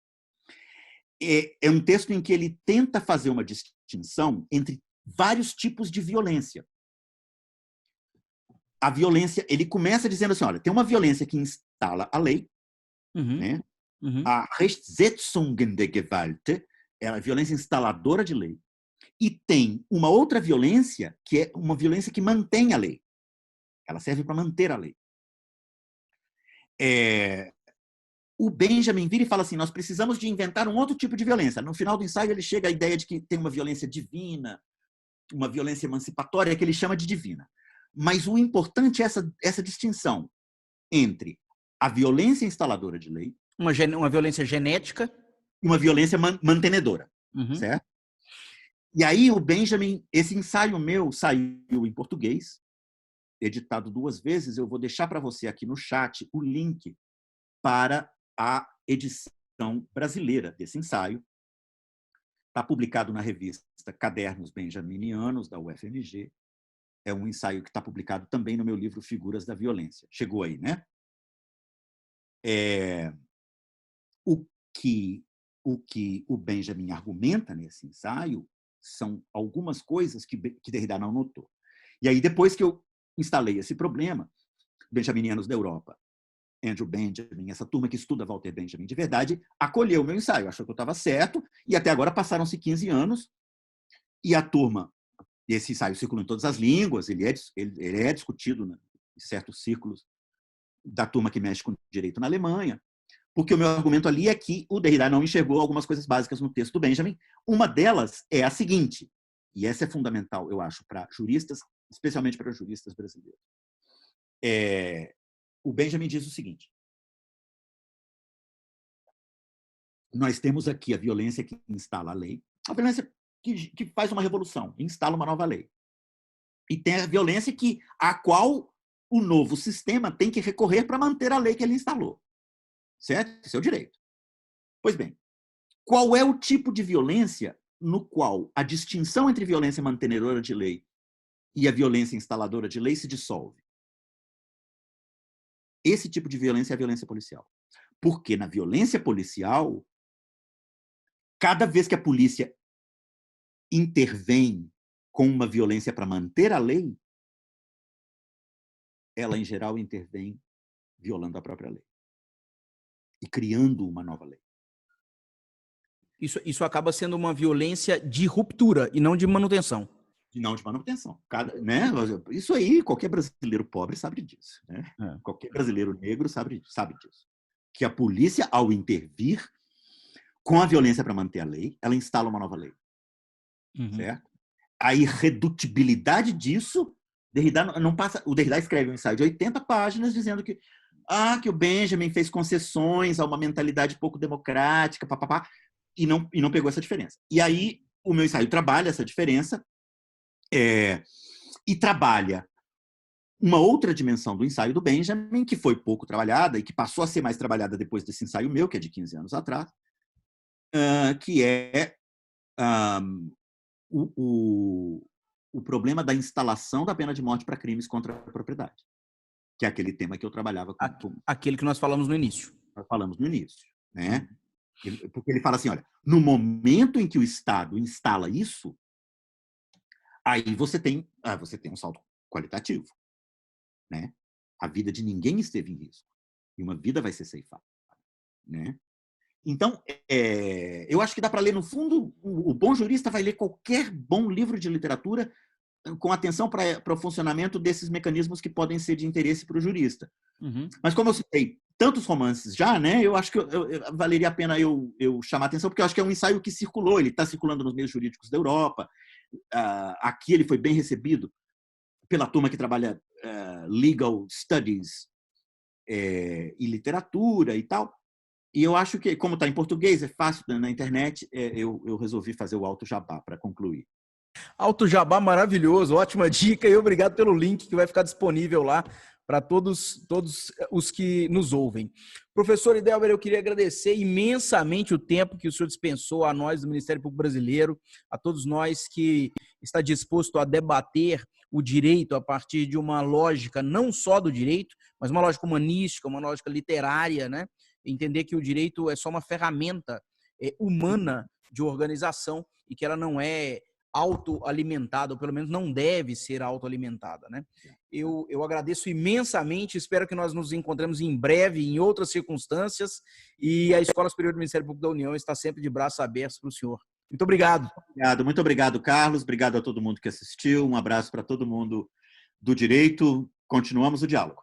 Speaker 2: é um texto em que ele tenta fazer uma distinção entre vários tipos de violência. A violência, ele começa dizendo assim, olha, tem uma violência que instala a lei, né? A Rechtsetzungen der Gewalt é a violência instaladora de lei, e tem uma outra violência que é uma violência que mantém a lei. Ela serve para manter a lei. O Benjamin vira e fala assim, nós precisamos de inventar um outro tipo de violência. No final do ensaio, ele chega à ideia de que tem uma violência divina, uma violência emancipatória, que ele chama de divina. Mas o importante é essa distinção entre a violência instaladora de lei,
Speaker 1: uma violência genética,
Speaker 2: e uma violência mantenedora. Certo? E aí o Benjamin, esse ensaio meu saiu em português, editado 2 vezes. Eu vou deixar para você aqui no chat o link para a edição brasileira desse ensaio. Está publicado na revista Cadernos Benjaminianos, da UFMG. É um ensaio que está publicado também no meu livro Figuras da Violência. Chegou aí, né? O que o Benjamin argumenta nesse ensaio são algumas coisas que Derrida não notou. E aí, depois que eu instalei esse problema, benjaminianos da Europa, Andrew Benjamin, essa turma que estuda Walter Benjamin de verdade, acolheu o meu ensaio, achou que eu estava certo, e até agora passaram-se 15 anos, e a turma, esse ensaio circula em todas as línguas, ele é discutido em certos círculos da turma que mexe com direito na Alemanha, porque o meu argumento ali é que o Derrida não enxergou algumas coisas básicas no texto do Benjamin. Uma delas é a seguinte, e essa é fundamental, eu acho, para juristas, especialmente para juristas brasileiros. O Benjamin diz o seguinte: nós temos aqui a violência que instala a lei, a violência que faz uma revolução, instala uma nova lei. E tem a violência a qual o novo sistema tem que recorrer para manter a lei que ele instalou. Certo? Esse é o direito. Pois bem, qual é o tipo de violência no qual a distinção entre violência mantenedora de lei e a violência instaladora de lei se dissolve? Esse tipo de violência é a violência policial. Porque na violência policial, cada vez que a polícia intervém com uma violência para manter a lei, ela, em geral, intervém violando a própria lei e criando uma nova lei.
Speaker 1: Isso acaba sendo uma violência de ruptura e não de manutenção.
Speaker 2: Não de manutenção. Né? Isso aí, qualquer brasileiro pobre sabe disso. Né? Qualquer brasileiro negro sabe disso. Que a polícia, ao intervir com a violência para manter a lei, ela instala uma nova lei. Certo? A irredutibilidade disso, Derrida não passa. O Derrida escreve um ensaio de 80 páginas dizendo que o Benjamin fez concessões a uma mentalidade pouco democrática, papapá, e não pegou essa diferença. E aí o meu ensaio trabalha essa diferença e trabalha uma outra dimensão do ensaio do Benjamin, que foi pouco trabalhada e que passou a ser mais trabalhada depois desse ensaio meu, que é de 15 anos atrás, que é o problema da instalação da pena de morte para crimes contra a propriedade, que é aquele tema que eu trabalhava
Speaker 1: aquele que nós falamos no início.
Speaker 2: Nós falamos no início, né? Porque ele fala assim, olha, no momento em que o Estado instala isso, aí você tem um salto qualitativo, né? A vida de ninguém esteve em risco e uma vida vai ser ceifada, né? Então, eu acho que dá para ler, no fundo, o bom jurista vai ler qualquer bom livro de literatura com atenção para o funcionamento desses mecanismos que podem ser de interesse para o jurista. Mas como eu citei tantos romances já, né, eu acho que valeria a pena eu chamar a atenção, porque eu acho que é um ensaio que circulou, ele está circulando nos meios jurídicos da Europa. Aqui ele foi bem recebido pela turma que trabalha legal studies e literatura e tal. E eu acho que, como está em português, é fácil na internet, eu resolvi fazer o Alto Jabá para concluir.
Speaker 1: Alto Jabá maravilhoso, ótima dica e obrigado pelo link que vai ficar disponível lá para todos os que nos ouvem. Professor Idelber, eu queria agradecer imensamente o tempo que o senhor dispensou a nós do Ministério Público Brasileiro, a todos nós que está disposto a debater o direito a partir de uma lógica não só do direito, mas uma lógica humanística, uma lógica literária, né? Entender que o direito é só uma ferramenta humana de organização e que ela não é autoalimentada, ou pelo menos não deve ser autoalimentada, né? Eu agradeço imensamente, espero que nós nos encontremos em breve, em outras circunstâncias, e a Escola Superior do Ministério Público da União está sempre de braços abertos para o senhor. Muito obrigado.
Speaker 2: Muito obrigado, Carlos. Obrigado a todo mundo que assistiu. Um abraço para todo mundo do direito. Continuamos o diálogo.